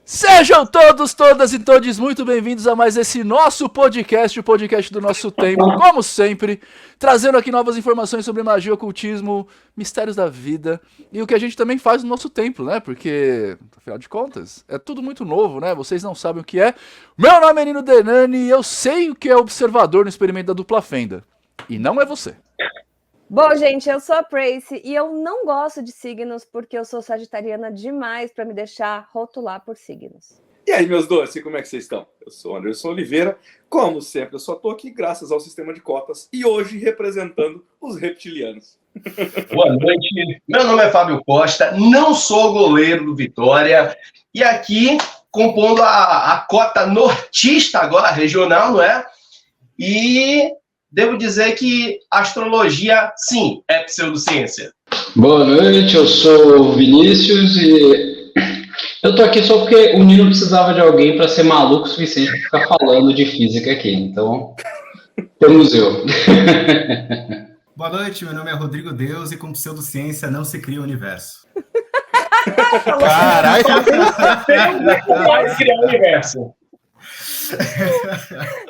Sejam todos, todas e todes muito bem-vindos a mais esse nosso podcast, o podcast do nosso tempo, como sempre, trazendo aqui novas informações sobre magia, ocultismo, mistérios da vida e o que a gente também faz no nosso templo, né? Porque, afinal de contas, é tudo muito novo, né? Vocês não sabem o que é. Meu nome é Nino Denani e eu sei o que é observador no experimento da dupla fenda. E não é você. Bom, gente, eu sou a Prace e eu não gosto de signos porque eu sou sagitariana demais para me deixar rotular por signos. E aí, meus doces, como é que vocês estão? Eu sou o Anderson Oliveira, como sempre, eu só estou aqui graças ao sistema de cotas e hoje representando os reptilianos. Boa noite, meu nome é Fábio Costa, não sou goleiro do Vitória e aqui compondo a cota nortista agora, regional, não é? E devo dizer que astrologia, sim, é pseudociência. Boa noite, eu sou o Vinícius e eu tô aqui só porque o Nino precisava de alguém para ser maluco o suficiente para ficar falando de física aqui, então temos eu. Boa noite, meu nome é Rodrigo Deus e com pseudociência não se cria o universo. Caralho! Vai criar o universo.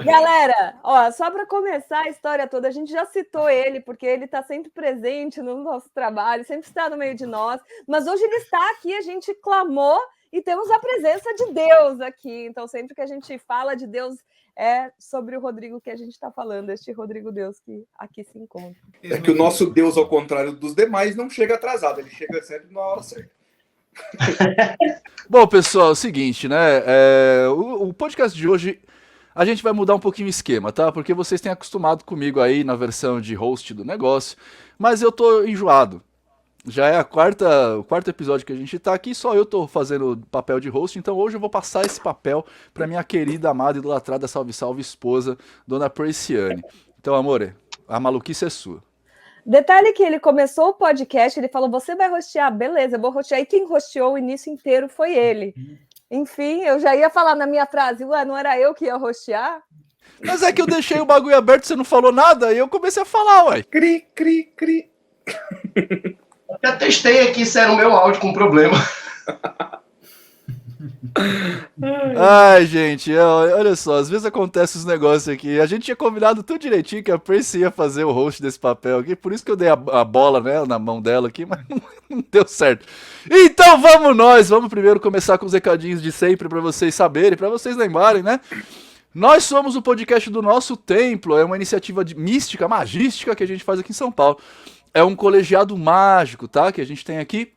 Galera, ó, só para começar a história toda, a gente já citou ele, porque ele está sempre presente no nosso trabalho, sempre está no meio de nós, mas hoje ele está aqui, a gente clamou e temos a presença de Deus aqui, então sempre que a gente fala de Deus é sobre o Rodrigo que a gente está falando, este Rodrigo Deus que aqui se encontra. É que o nosso Deus, ao contrário dos demais, não chega atrasado, ele chega sempre na hora certa. Bom, pessoal, é o seguinte, né? O podcast de hoje a gente vai mudar um pouquinho o esquema, tá? Porque vocês têm acostumado comigo aí na versão de host do negócio, mas eu tô enjoado. Já é o quarto episódio que a gente tá aqui, só eu tô fazendo papel de host, então hoje eu vou passar esse papel pra minha querida, amada, idolatrada, salve, salve esposa, Dona Perciane. Então, amore, a maluquice é sua. Detalhe que ele começou o podcast, ele falou, você vai rostear? Beleza, eu vou rostear. E quem rosteou o início inteiro foi ele. Enfim, eu já ia falar na minha frase, ué, não era eu que ia rostear? Mas é que eu deixei o bagulho aberto, você não falou nada, e eu comecei a falar, ué. Cri, cri, cri. Eu já testei aqui se era o meu áudio com problema. Ai, gente, olha só, às vezes acontece os negócios aqui. A gente tinha combinado tudo direitinho que a Percy ia fazer o host desse papel aqui, por isso que eu dei a bola, né, na mão dela aqui, mas não deu certo. Então vamos primeiro começar com os recadinhos de sempre pra vocês saberem, pra vocês lembrarem, né? Nós somos o podcast do Nosso Templo, é uma iniciativa mística, magística que a gente faz aqui em São Paulo. É um colegiado mágico, tá, que a gente tem aqui.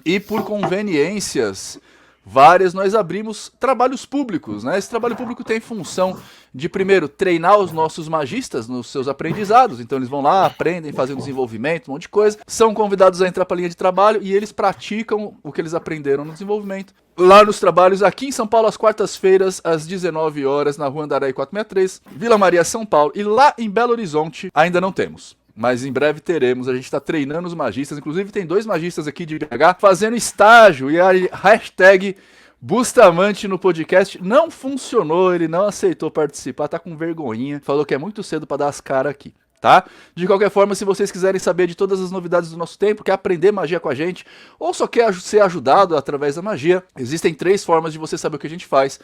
E por conveniências várias, nós abrimos trabalhos públicos, né? Esse trabalho público tem função de, primeiro, treinar os nossos magistas nos seus aprendizados. Então eles vão lá, aprendem, fazem um desenvolvimento, um monte de coisa. São convidados a entrar para a linha de trabalho e eles praticam o que eles aprenderam no desenvolvimento. Lá nos trabalhos, aqui em São Paulo, às quartas-feiras, às 19 horas, na Rua Andaraí 463, Vila Maria, São Paulo. E lá em Belo Horizonte, ainda não temos. Mas em breve teremos, a gente está treinando os magistas, inclusive tem 2 magistas aqui de BH fazendo estágio, e a hashtag Bustamante no podcast não funcionou, ele não aceitou participar, tá com vergonhinha, falou que é muito cedo para dar as caras aqui, tá? De qualquer forma, se vocês quiserem saber de todas as novidades do nosso tempo, quer aprender magia com a gente, ou só quer ser ajudado através da magia, existem 3 formas de você saber o que a gente faz.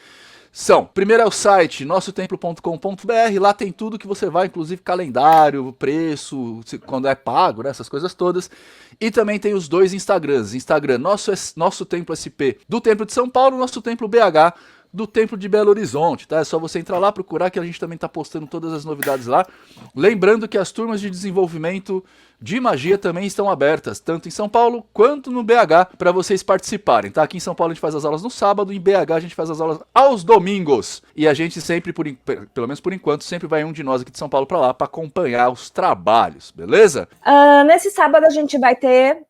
Primeiro é o site nossotemplo.com.br, lá tem tudo que você vai, inclusive calendário, preço, quando é pago, né, essas coisas todas. E também tem os 2 Instagrams, Instagram Nosso Templo SP do Templo de São Paulo, Nosso Templo BH do Templo de Belo Horizonte, tá? É só você entrar lá, procurar que a gente também tá postando todas as novidades lá. Lembrando que as turmas de desenvolvimento de magia também estão abertas, tanto em São Paulo quanto no BH, para vocês participarem, tá? Aqui em São Paulo a gente faz as aulas no sábado, em BH a gente faz as aulas aos domingos. E a gente sempre, pelo menos por enquanto, sempre vai um de nós aqui de São Paulo para lá para acompanhar os trabalhos, beleza? Nesse sábado a gente vai ter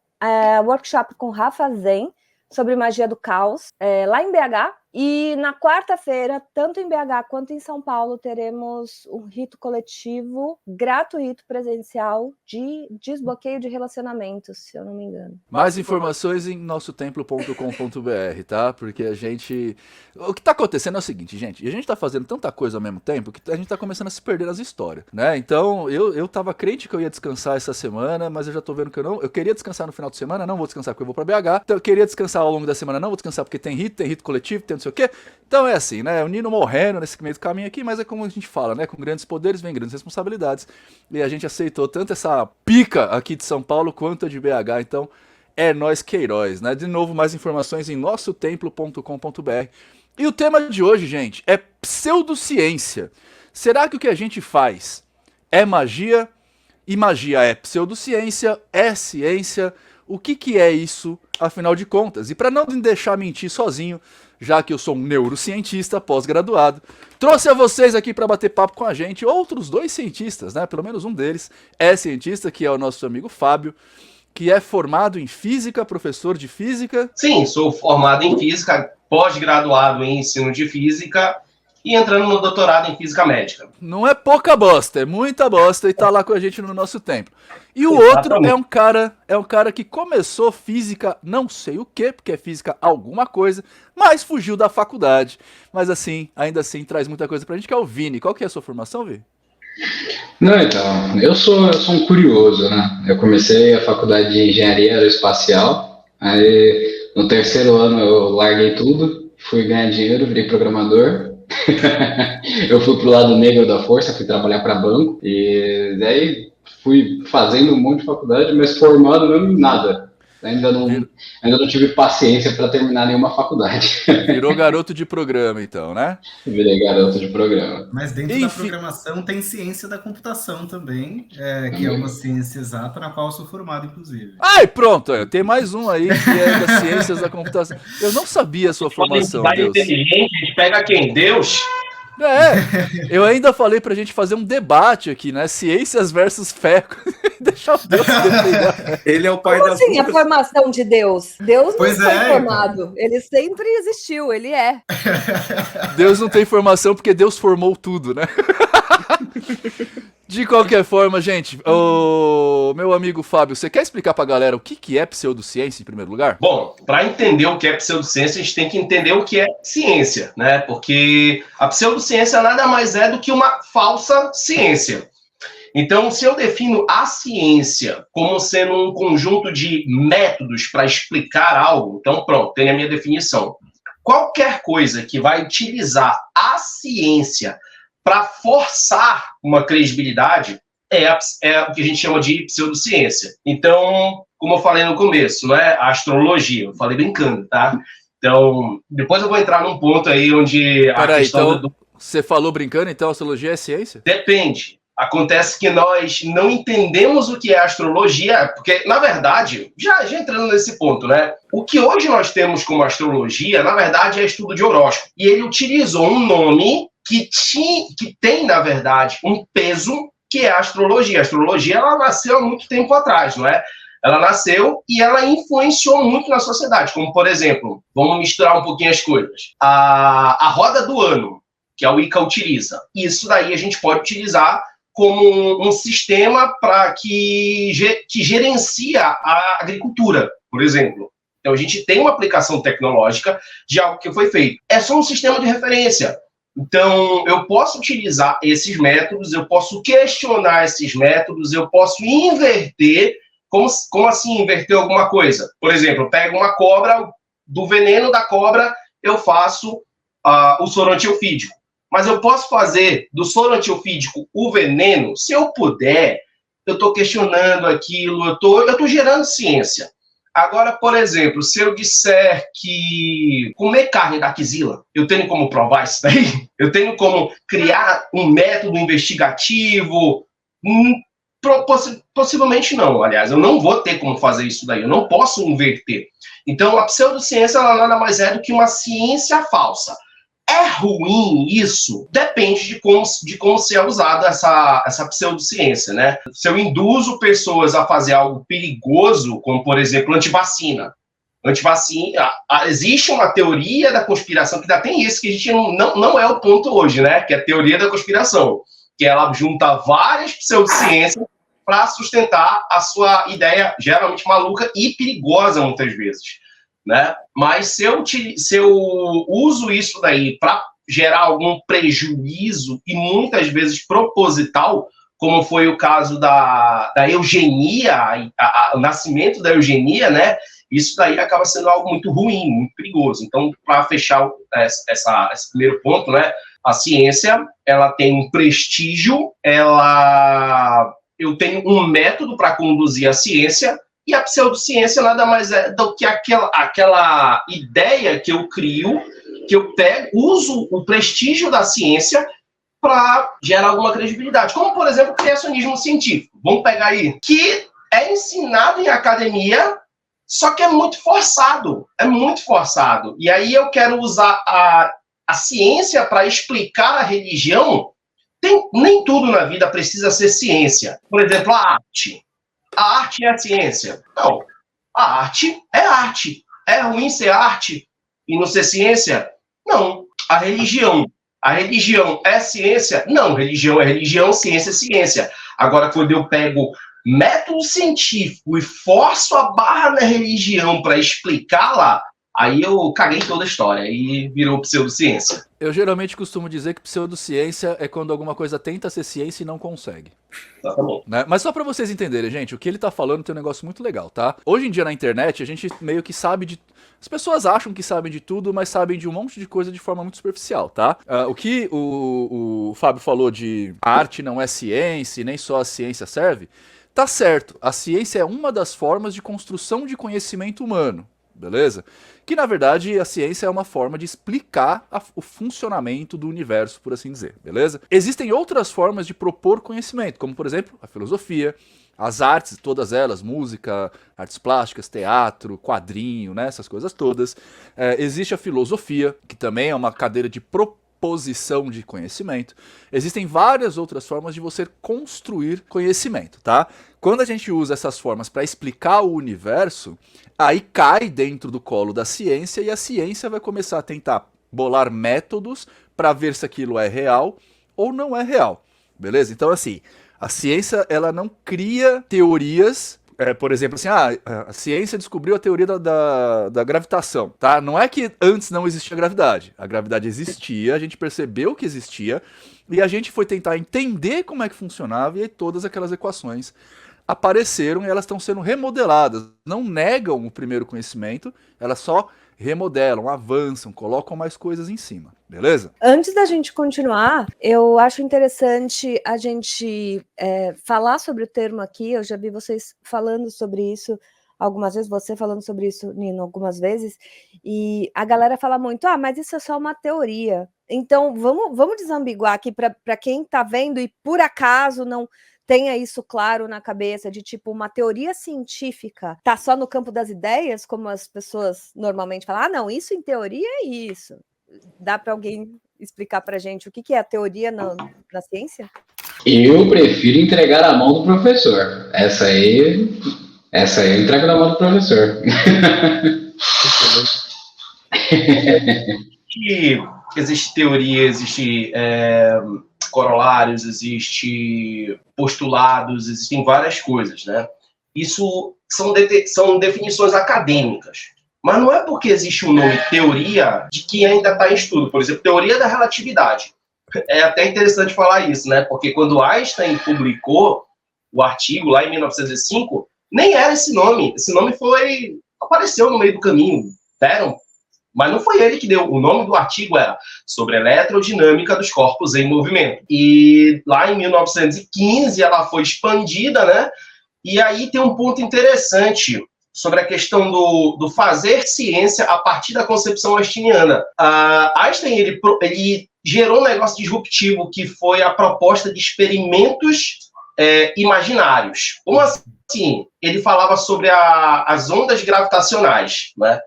workshop com Rafa Zen sobre magia do caos, lá em BH. E na quarta-feira, tanto em BH quanto em São Paulo, teremos um rito coletivo gratuito presencial de desbloqueio de relacionamentos, se eu não me engano. Mais informações em nossotemplo.com.br, tá? Porque a gente... O que tá acontecendo é o seguinte, gente. A gente tá fazendo tanta coisa ao mesmo tempo que a gente tá começando a se perder nas histórias, né? Então, eu tava crente que eu ia descansar essa semana, mas eu já tô vendo que eu não... Eu queria descansar no final de semana, não vou descansar porque eu vou pra BH. Então, eu queria descansar ao longo da semana, não vou descansar porque tem rito coletivo, tem não sei o quê. Então é assim, né? O Nino morrendo nesse meio do caminho aqui, mas é como a gente fala, né? Com grandes poderes vem grandes responsabilidades. E a gente aceitou tanto essa pica aqui de São Paulo quanto a de BH. Então é nós que heróis, né? De novo, mais informações em nossotemplo.com.br. E o tema de hoje, gente, é pseudociência. Será que o que a gente faz é magia? E magia é pseudociência? É ciência? O que é isso, afinal de contas? E para não me deixar mentir sozinho, já que eu sou um neurocientista pós-graduado, trouxe a vocês aqui para bater papo com a gente outros 2 cientistas, né? Pelo menos um deles é cientista, que é o nosso amigo Fábio, que é formado em física, professor de física. Sim, sou formado em física, pós-graduado em ensino de física e entrando no doutorado em física médica. Não é pouca bosta, é muita bosta e tá lá com a gente no nosso templo. E o outro é um cara que começou física, não sei o quê, porque é física alguma coisa, mas fugiu da faculdade. Mas assim, ainda assim, traz muita coisa pra gente, que é o Vini. Qual que é a sua formação, Vini? Não, então, eu sou um curioso, né? Eu comecei a faculdade de engenharia aeroespacial, aí no 3º ano eu larguei tudo, fui ganhar dinheiro, virei programador. Eu fui pro lado negro da força, fui trabalhar para banco, e daí fui fazendo um monte de faculdade, mas formado mesmo em nada. Ainda não tive paciência para terminar nenhuma faculdade. Virou garoto de programa, então, né? Virei garoto de programa. Mas dentro da programação tem ciência da computação também, que é uma ciência exata na qual eu sou formado, inclusive. Ai, pronto, tem mais um aí que é das ciências da computação. Eu não sabia a sua formação, Deus. Inteligente, a gente pega quem? Deus? Eu ainda falei pra gente fazer um debate aqui, né? Ciências versus fé. Deixar o Deus defender. Ele é o pai Como das assim, a duas. formação de Deus? Deus não Pois foi é, formado, ele sempre existiu, ele é. Deus não tem formação porque Deus formou tudo, né? De qualquer forma, gente, o meu amigo Fábio, você quer explicar pra galera o que é pseudociência em primeiro lugar? Bom, para entender o que é pseudociência, a gente tem que entender o que é ciência, né? Porque a pseudociência nada mais é do que uma falsa ciência. Então, se eu defino a ciência como sendo um conjunto de métodos para explicar algo, então pronto, tem a minha definição. Qualquer coisa que vai utilizar a ciência para forçar uma credibilidade é o que a gente chama de pseudociência. Então, como eu falei no começo, não é a astrologia, eu falei brincando, tá? Então, depois eu vou entrar num ponto aí onde a questão então, você falou brincando, então a astrologia é ciência? Depende. Acontece que nós não entendemos o que é astrologia, porque, na verdade, já entrando nesse ponto, né? O que hoje nós temos como astrologia, na verdade, é estudo de horóscopo. E ele utilizou um nome que tem, na verdade, um peso, que é a astrologia. A astrologia, ela nasceu há muito tempo atrás, não é? Ela nasceu e ela influenciou muito na sociedade, como, por exemplo, vamos misturar um pouquinho as coisas. A roda do ano, que a Wicca utiliza, isso daí a gente pode utilizar como um sistema que gerencia a agricultura, por exemplo. Então, a gente tem uma aplicação tecnológica de algo que foi feito. É só um sistema de referência. Então, eu posso utilizar esses métodos, eu posso questionar esses métodos, eu posso inverter. Como assim inverter alguma coisa? Por exemplo, eu pego uma cobra, do veneno da cobra, eu faço o soro antiofídico. Mas eu posso fazer do soro antiofídico o veneno? Se eu puder, eu estou questionando aquilo, eu tô gerando ciência. Agora, por exemplo, se eu disser que comer carne da axila, eu tenho como provar isso daí? Eu tenho como criar um método investigativo? Possivelmente não, aliás. Eu não vou ter como fazer isso daí, eu não posso inverter. Então, a pseudociência ela nada mais é do que uma ciência falsa. É ruim isso? Depende de como ser usada essa pseudociência, né? Se eu induzo pessoas a fazer algo perigoso, como, por exemplo, antivacina, Antivacina, existe uma teoria da conspiração, que ainda tem isso, que a gente não é o ponto hoje, né? Que é a teoria da conspiração, que ela junta várias pseudociências para sustentar a sua ideia, geralmente maluca e perigosa, muitas vezes, né? Mas se eu uso isso daí para gerar algum prejuízo, e muitas vezes proposital, como foi o caso da eugenia, o nascimento da eugenia, né? Isso daí acaba sendo algo muito ruim, muito perigoso. Então, para fechar esse primeiro ponto, né? A ciência, ela tem um prestígio, eu tenho um método para conduzir a ciência, e a pseudociência nada mais é do que aquela ideia que eu crio, que eu uso o prestígio da ciência para gerar alguma credibilidade. Como, por exemplo, o criacionismo científico. Vamos pegar aí. Que é ensinado em academia, só que é muito forçado. É muito forçado. E aí eu quero usar a ciência para explicar a religião. Nem tudo na vida precisa ser ciência. Por exemplo, a arte. A arte é a ciência. Não. A arte é arte. É ruim ser arte e não ser ciência? Não. A religião é ciência? Não. Religião é religião, ciência é ciência. Agora, quando eu pego método científico e forço a barra na religião para explicá-la, aí eu caguei toda a história e virou pseudociência. Eu geralmente costumo dizer que pseudociência é quando alguma coisa tenta ser ciência e não consegue. Tá bom. Né? Mas só pra vocês entenderem, gente, o que ele tá falando tem um negócio muito legal, tá? Hoje em dia na internet a gente meio que sabe de... As pessoas acham que sabem de tudo, mas sabem de um monte de coisa de forma muito superficial, tá? O que o Fábio falou de a arte não é ciência e nem só a ciência serve, tá certo. A ciência é uma das formas de construção de conhecimento humano, beleza? Que, na verdade, a ciência é uma forma de explicar o funcionamento do universo, por assim dizer, beleza? Existem outras formas de propor conhecimento, como, por exemplo, a filosofia, as artes, todas elas, música, artes plásticas, teatro, quadrinho, né, essas coisas todas. Existe a filosofia, que também é uma cadeira de proposição de conhecimento. Existem várias outras formas de você construir conhecimento, tá? Quando a gente usa essas formas para explicar o universo, aí cai dentro do colo da ciência e a ciência vai começar a tentar bolar métodos para ver se aquilo é real ou não é real, beleza? Então, assim, a ciência ela não cria teorias. Por exemplo, assim, a ciência descobriu a teoria da gravitação, tá? Não é que antes não existia gravidade. A gravidade existia, a gente percebeu que existia, e a gente foi tentar entender como é que funcionava, e aí todas aquelas equações apareceram e elas estão sendo remodeladas. Não negam o primeiro conhecimento, elas só remodelam, avançam, colocam mais coisas em cima, beleza? Antes da gente continuar, eu acho interessante a gente falar sobre o termo aqui. Eu já vi vocês falando sobre isso algumas vezes, você falando sobre isso, Nino, algumas vezes, e a galera fala muito, mas isso é só uma teoria. Então, vamos desambiguar aqui para quem está vendo e por acaso não tenha isso claro na cabeça, de tipo, uma teoria científica tá só no campo das ideias, como as pessoas normalmente falam, não, isso em teoria é isso. Dá para alguém explicar para a gente o que é a teoria na ciência? Eu prefiro entregar a mão do professor. Essa aí eu entrego na mão do professor. Existe teoria, existe corolários, existe postulados, existem várias coisas, né? Isso são definições acadêmicas. Mas não é porque existe um nome teoria de que ainda está em estudo. Por exemplo, teoria da relatividade. É até interessante falar isso, né? Porque quando Einstein publicou o artigo lá em 1905, nem era esse nome. Esse nome apareceu no meio do caminho. Deram. Mas não foi ele que deu. O nome do artigo era Sobre a Eletrodinâmica dos Corpos em Movimento. E lá em 1915 ela foi expandida, né? E aí tem um ponto interessante sobre a questão do fazer ciência a partir da concepção einsteiniana. Einstein ele gerou um negócio disruptivo que foi a proposta de experimentos imaginários. Como assim? Ele falava sobre as ondas gravitacionais, né?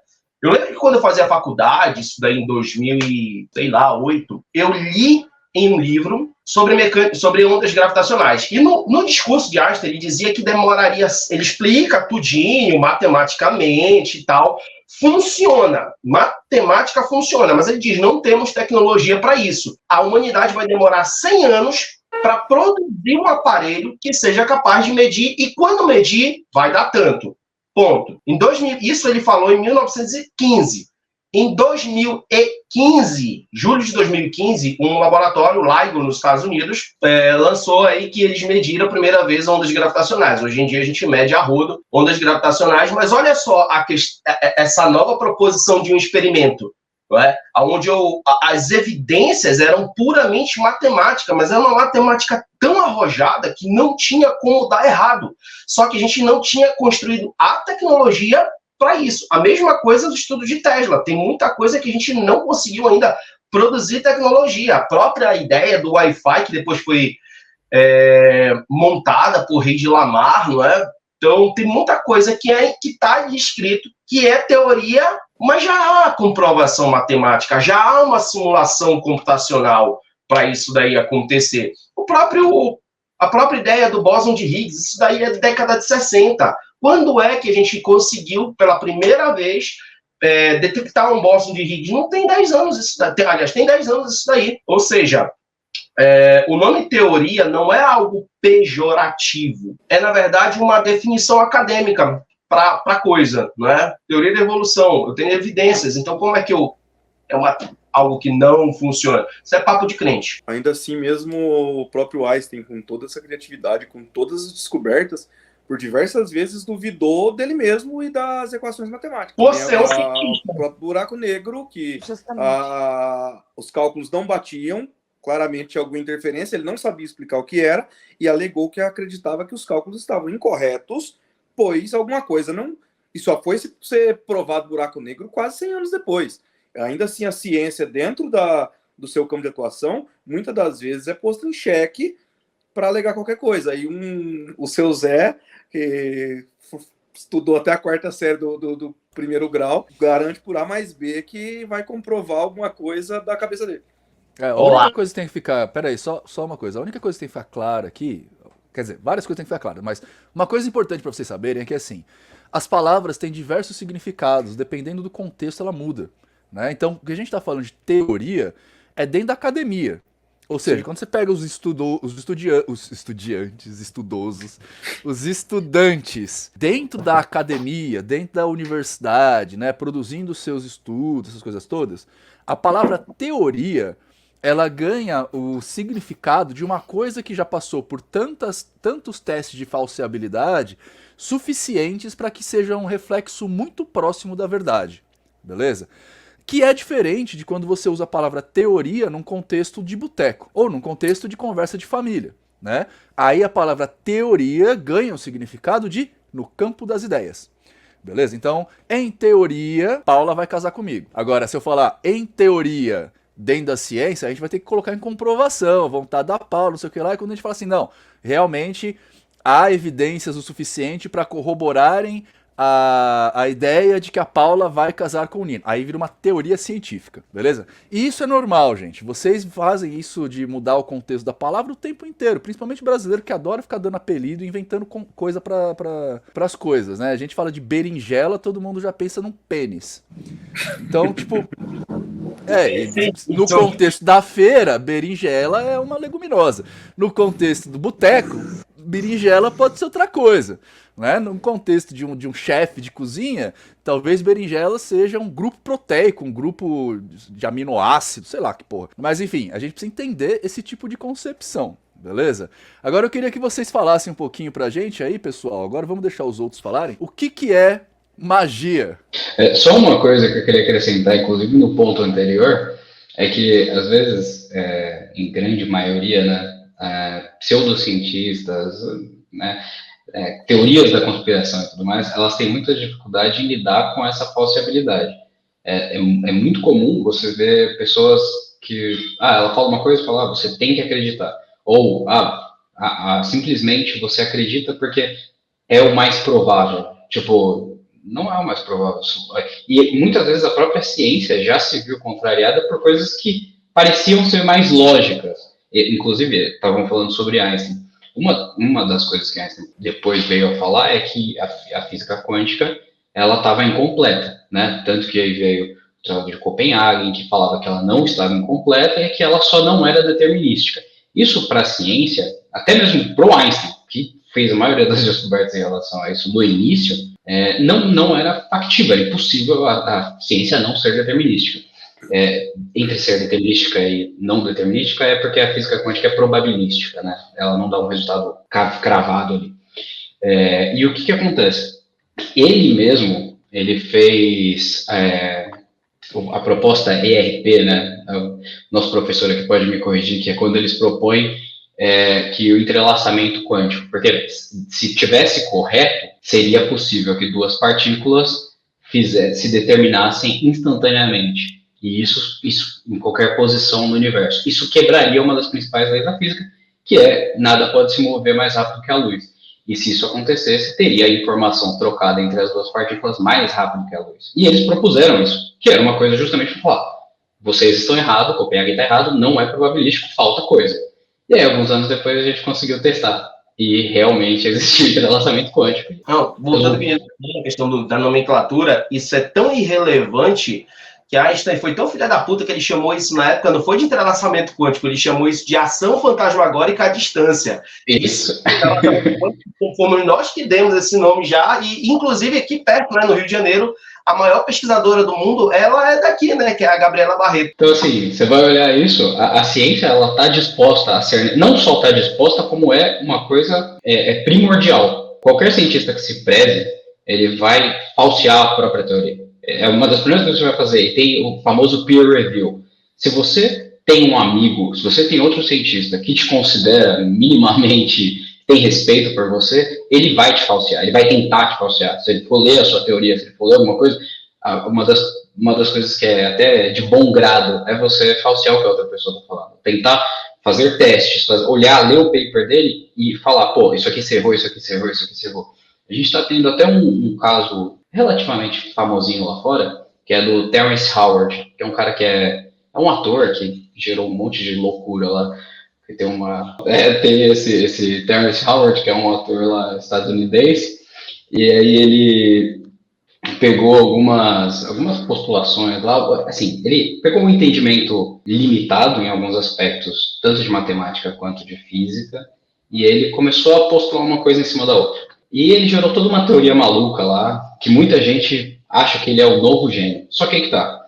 Eu lembro que quando eu fazia faculdade, isso daí em 2008, eu li em um livro sobre ondas gravitacionais. E no discurso de Einstein, ele dizia que demoraria, ele explica tudinho, matematicamente e tal, funciona, matemática funciona, mas ele diz, não temos tecnologia para isso. A humanidade vai demorar 100 anos para produzir um aparelho que seja capaz de medir, e quando medir, vai dar tanto. Ponto. Isso ele falou em 1915. Em 2015, julho de 2015, um laboratório, LIGO, nos Estados Unidos, lançou aí que eles mediram a primeira vez ondas gravitacionais. Hoje em dia a gente mede a rodo ondas gravitacionais, mas olha só essa nova proposição de um experimento, não é? Onde as evidências eram puramente matemática, mas era uma matemática tão arrojada que não tinha como dar errado. Só que a gente não tinha construído a tecnologia para isso. A mesma coisa do estudo de Tesla. Tem muita coisa que a gente não conseguiu ainda produzir tecnologia. A própria ideia do Wi-Fi, que depois foi montada por Reid Lamar, não é? Então, tem muita coisa que está escrito, que é teoria, mas já há comprovação matemática, já há uma simulação computacional para isso daí acontecer. A própria ideia do bóson de Higgs, isso daí é década de 60. Quando é que a gente conseguiu, pela primeira vez, detectar um bóson de Higgs? Não tem 10 anos isso daí. Aliás, tem 10 anos isso daí. Ou seja, o nome teoria não é algo pejorativo. É, na verdade, uma definição acadêmica para a coisa, não é? Teoria da evolução. Eu tenho evidências. Então, como é que algo que não funciona? Isso é papo de crente. Ainda assim, mesmo o próprio Einstein, com toda essa criatividade, com todas as descobertas, por diversas vezes duvidou dele mesmo e das equações matemáticas. Você é um cientista. O próprio buraco negro, que os cálculos não batiam, claramente tinha alguma interferência, ele não sabia explicar o que era, e alegou que acreditava que os cálculos estavam incorretos, pois alguma coisa não... E só foi ser provado buraco negro quase 100 anos depois. Ainda assim, a ciência, dentro do seu campo de atuação, muitas das vezes é posta em xeque para alegar qualquer coisa. E o seu Zé, que estudou até a 4ª série do primeiro grau, garante por A mais B que vai comprovar alguma coisa da cabeça dele. A única coisa que tem que ficar... Peraí, só uma coisa. A única coisa que tem que ficar clara aqui... Quer dizer, várias coisas tem que ficar claras, mas uma coisa importante para vocês saberem é que, assim, as palavras têm diversos significados, dependendo do contexto ela muda, né? Então, o que a gente está falando de teoria é dentro da academia. Ou seja, quando você pega os estudantes dentro da academia, dentro da universidade, né, produzindo seus estudos, essas coisas todas, a palavra teoria, ela ganha o significado de uma coisa que já passou por tantos testes de falseabilidade suficientes para que seja um reflexo muito próximo da verdade, beleza? Que é diferente de quando você usa a palavra teoria num contexto de boteco, ou num contexto de conversa de família, né? Aí a palavra teoria ganha o significado de no campo das ideias, beleza? Então, em teoria, Paula vai casar comigo. Agora, se eu falar em teoria dentro da ciência, a gente vai ter que colocar em comprovação, a vontade da Paula, não sei o que lá, e quando a gente fala assim, não, realmente há evidências o suficiente para corroborarem a ideia de que a Paula vai casar com o Nino. Aí vira uma teoria científica, beleza? E isso é normal, gente. Vocês fazem isso de mudar o contexto da palavra o tempo inteiro, principalmente brasileiro que adora ficar dando apelido e inventando coisa para as coisas, né? A gente fala de berinjela, todo mundo já pensa num pênis. Então, tipo... no contexto da feira, berinjela é uma leguminosa. No contexto do boteco, berinjela pode ser outra coisa, né? No contexto de um chefe de cozinha, talvez berinjela seja um grupo proteico, um grupo de aminoácidos, sei lá que porra. Mas enfim, a gente precisa entender esse tipo de concepção, beleza? Agora eu queria que vocês falassem um pouquinho pra gente aí, pessoal. Agora vamos deixar os outros falarem. O que é magia? Só uma coisa que eu queria acrescentar, inclusive no ponto anterior, é que às vezes, em grande maioria, né, pseudocientistas, né, teorias da conspiração e tudo mais, elas têm muita dificuldade em lidar com essa falseabilidade. É muito comum você ver pessoas que, ela fala uma coisa e fala, você tem que acreditar. Ou, simplesmente você acredita porque é o mais provável. Tipo, não é o mais provável. E muitas vezes a própria ciência já se viu contrariada por coisas que pareciam ser mais lógicas. inclusive, estavam falando sobre Einstein. Uma das coisas que Einstein depois veio a falar é que a física quântica, ela estava incompleta, né? Tanto que aí veio o Tratado de Copenhague, que falava que ela não estava incompleta e que ela só não era determinística. Isso para a ciência, até mesmo para o Einstein, que fez a maioria das descobertas em relação a isso no início, não era factível, era impossível a ciência não ser determinística. Entre ser determinística e não determinística é porque a física quântica é probabilística, né? Ela não dá um resultado cravado ali. E o que acontece? Ele mesmo, ele fez a proposta ERP, né? O nosso professor aqui pode me corrigir, que é quando eles propõem que o entrelaçamento quântico, porque se tivesse correto, seria possível que duas partículas se determinassem instantaneamente. E isso em qualquer posição no universo. Isso quebraria uma das principais leis da física, que é nada pode se mover mais rápido que a luz. E se isso acontecesse, teria a informação trocada entre as duas partículas mais rápido que a luz. E eles propuseram isso, que era uma coisa justamente para falar: vocês estão errados, Copenhague está errado, não é probabilístico, falta coisa. E aí, alguns anos depois, a gente conseguiu testar. E realmente existiu entrelaçamento quântico. Não, voltando à questão da nomenclatura, isso é tão irrelevante que Einstein foi tão filha da puta que ele chamou isso na época, não foi de entrelaçamento quântico, ele chamou isso de ação fantasmagórica à distância. Isso. Fomos nós que demos esse nome já, e inclusive aqui perto, né, no Rio de Janeiro, a maior pesquisadora do mundo, ela é daqui, né, que é a Gabriela Barreto. Então, assim, você vai olhar isso, a ciência, ela está disposta a ser, não só está disposta, como é uma coisa primordial. Qualquer cientista que se preze, ele vai falsear a própria teoria. É uma das primeiras coisas que você vai fazer. E tem o famoso peer review. Se você tem um amigo, se você tem outro cientista que te considera minimamente, tem respeito por você, ele vai te falsear, ele vai tentar te falsear. Se ele for ler a sua teoria, se ele for ler alguma coisa, uma das coisas que é até de bom grado é você falsear o que a outra pessoa está falando. Tentar fazer testes, olhar, ler o paper dele e falar, pô, isso aqui você errou, isso aqui você errou, isso aqui você errou. A gente está tendo até um caso relativamente famosinho lá fora, que é do Terrence Howard, que é um cara que é um ator que gerou um monte de loucura lá. Que tem esse Terrence Howard, que é um ator lá estadunidense, e aí ele pegou algumas postulações lá, assim, ele pegou um entendimento limitado em alguns aspectos, tanto de matemática quanto de física, e ele começou a postular uma coisa em cima da outra. E ele gerou toda uma teoria maluca lá, que muita gente acha que ele é o novo gênio. Só que aí que tá.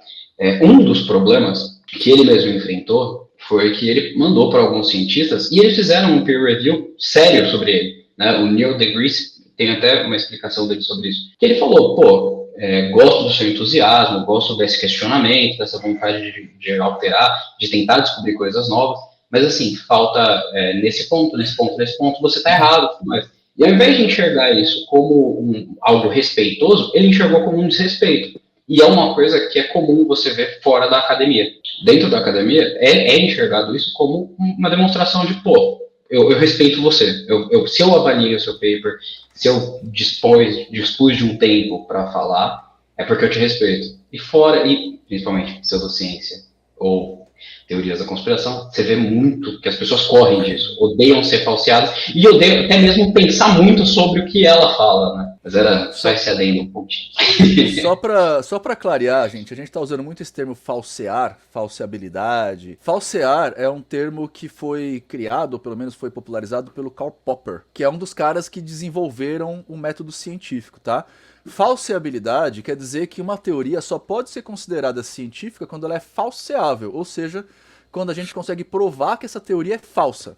Um dos problemas que ele mesmo enfrentou foi que ele mandou para alguns cientistas e eles fizeram um peer review sério sobre ele. Né? O Neil deGrasse tem até uma explicação dele sobre isso. Que ele falou, pô, gosto do seu entusiasmo, gosto desse questionamento, dessa vontade de alterar, de tentar descobrir coisas novas, mas assim, falta nesse ponto, você está errado. Mas e ao invés de enxergar isso como algo respeitoso, ele enxergou como um desrespeito. E é uma coisa que é comum você ver fora da academia. Dentro da academia, é enxergado isso como uma demonstração de, pô, eu respeito você. Se eu avalio o seu paper, se eu dispus de um tempo para falar, é porque eu te respeito. E principalmente pseudociência ou teorias da conspiração, você vê muito que as pessoas correm disso, odeiam ser falseadas e odeiam até mesmo pensar muito sobre o que ela fala, né? Mas era só esse adendo um pouquinho. Só pra clarear, gente, a gente tá usando muito esse termo falsear, falseabilidade. Falsear é um termo que foi criado, ou pelo menos foi popularizado pelo Karl Popper, que é um dos caras que desenvolveram o método científico, tá? Falseabilidade quer dizer que uma teoria só pode ser considerada científica quando ela é falseável, ou seja, quando a gente consegue provar que essa teoria é falsa.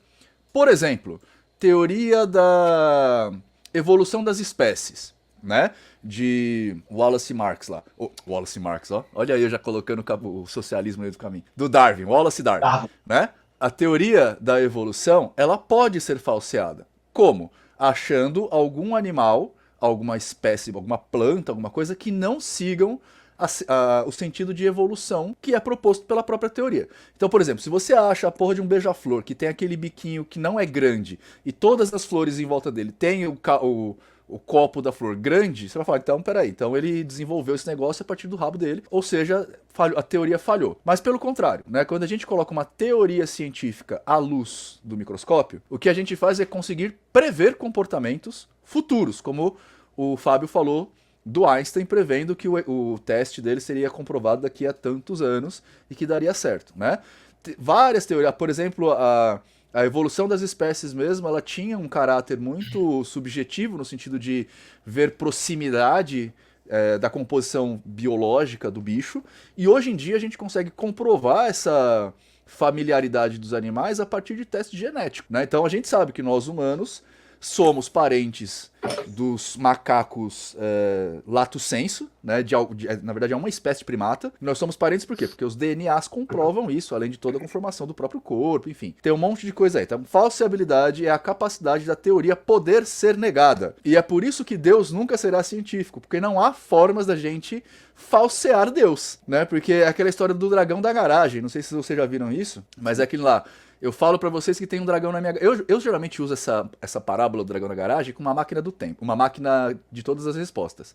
Por exemplo, teoria da evolução das espécies, né? De Wallace e Marx lá. Wallace e Marx, ó. Olha aí eu já colocando o socialismo no meio do caminho. Do Darwin, Wallace e Darwin, né? A teoria da evolução, ela pode ser falseada. Como? Achando algum animal, alguma espécie, alguma planta, alguma coisa que não sigam o sentido de evolução que é proposto pela própria teoria. Então, por exemplo, se você acha a porra de um beija-flor que tem aquele biquinho que não é grande e todas as flores em volta dele tem o o copo da flor grande, você vai falar, então, peraí, então ele desenvolveu esse negócio a partir do rabo dele, ou seja, a teoria falhou. Mas pelo contrário, né, quando a gente coloca uma teoria científica à luz do microscópio, o que a gente faz é conseguir prever comportamentos futuros, como o Fábio falou do Einstein, prevendo que o teste dele seria comprovado daqui a tantos anos e que daria certo, né? Várias teorias, por exemplo, a evolução das espécies mesmo, ela tinha um caráter muito subjetivo, no sentido de ver proximidade da composição biológica do bicho, e hoje em dia a gente consegue comprovar essa familiaridade dos animais a partir de teste genético, né? Então a gente sabe que nós humanos somos parentes dos macacos lato sensu, né? Na verdade é uma espécie de primata. Nós somos parentes por quê? Porque os DNAs comprovam isso, além de toda a conformação do próprio corpo, enfim. Tem um monte de coisa aí. Então, falseabilidade é a capacidade da teoria poder ser negada. E é por isso que Deus nunca será científico, porque não há formas da gente falsear Deus, né? Porque é aquela história do dragão da garagem, não sei se vocês já viram isso, mas é aquilo lá. Eu falo pra vocês que tem um dragão na minha... Eu geralmente uso essa parábola do dragão na garagem com uma máquina do tempo, uma máquina de todas as respostas,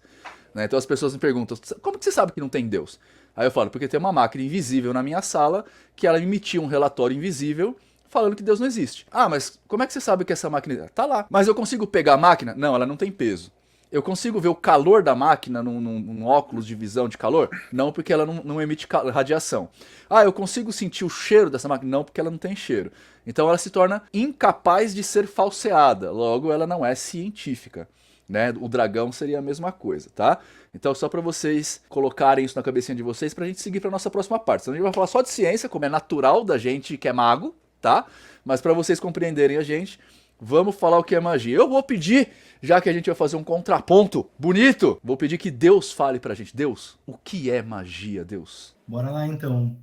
né? Então as pessoas me perguntam, como que você sabe que não tem Deus? Aí eu falo, porque tem uma máquina invisível na minha sala que ela emitia um relatório invisível falando que Deus não existe. Ah, mas como é que você sabe que essa máquina... Tá lá. Mas eu consigo pegar a máquina? Não, ela não tem peso. Eu consigo ver o calor da máquina num óculos de visão de calor? Não, porque ela não emite radiação. Ah, eu consigo sentir o cheiro dessa máquina? Não, porque ela não tem cheiro. Então ela se torna incapaz de ser falseada. Logo, ela não é científica, né? O dragão seria a mesma coisa, tá? Então só para vocês colocarem isso na cabecinha de vocês pra gente seguir pra nossa próxima parte. Então a gente vai falar só de ciência, como é natural da gente que é mago, tá? Mas para vocês compreenderem a gente, vamos falar o que é magia. Eu vou pedir, já que a gente vai fazer um contraponto bonito, vou pedir que Deus fale pra gente. Deus, o que é magia, Deus? Bora lá, então.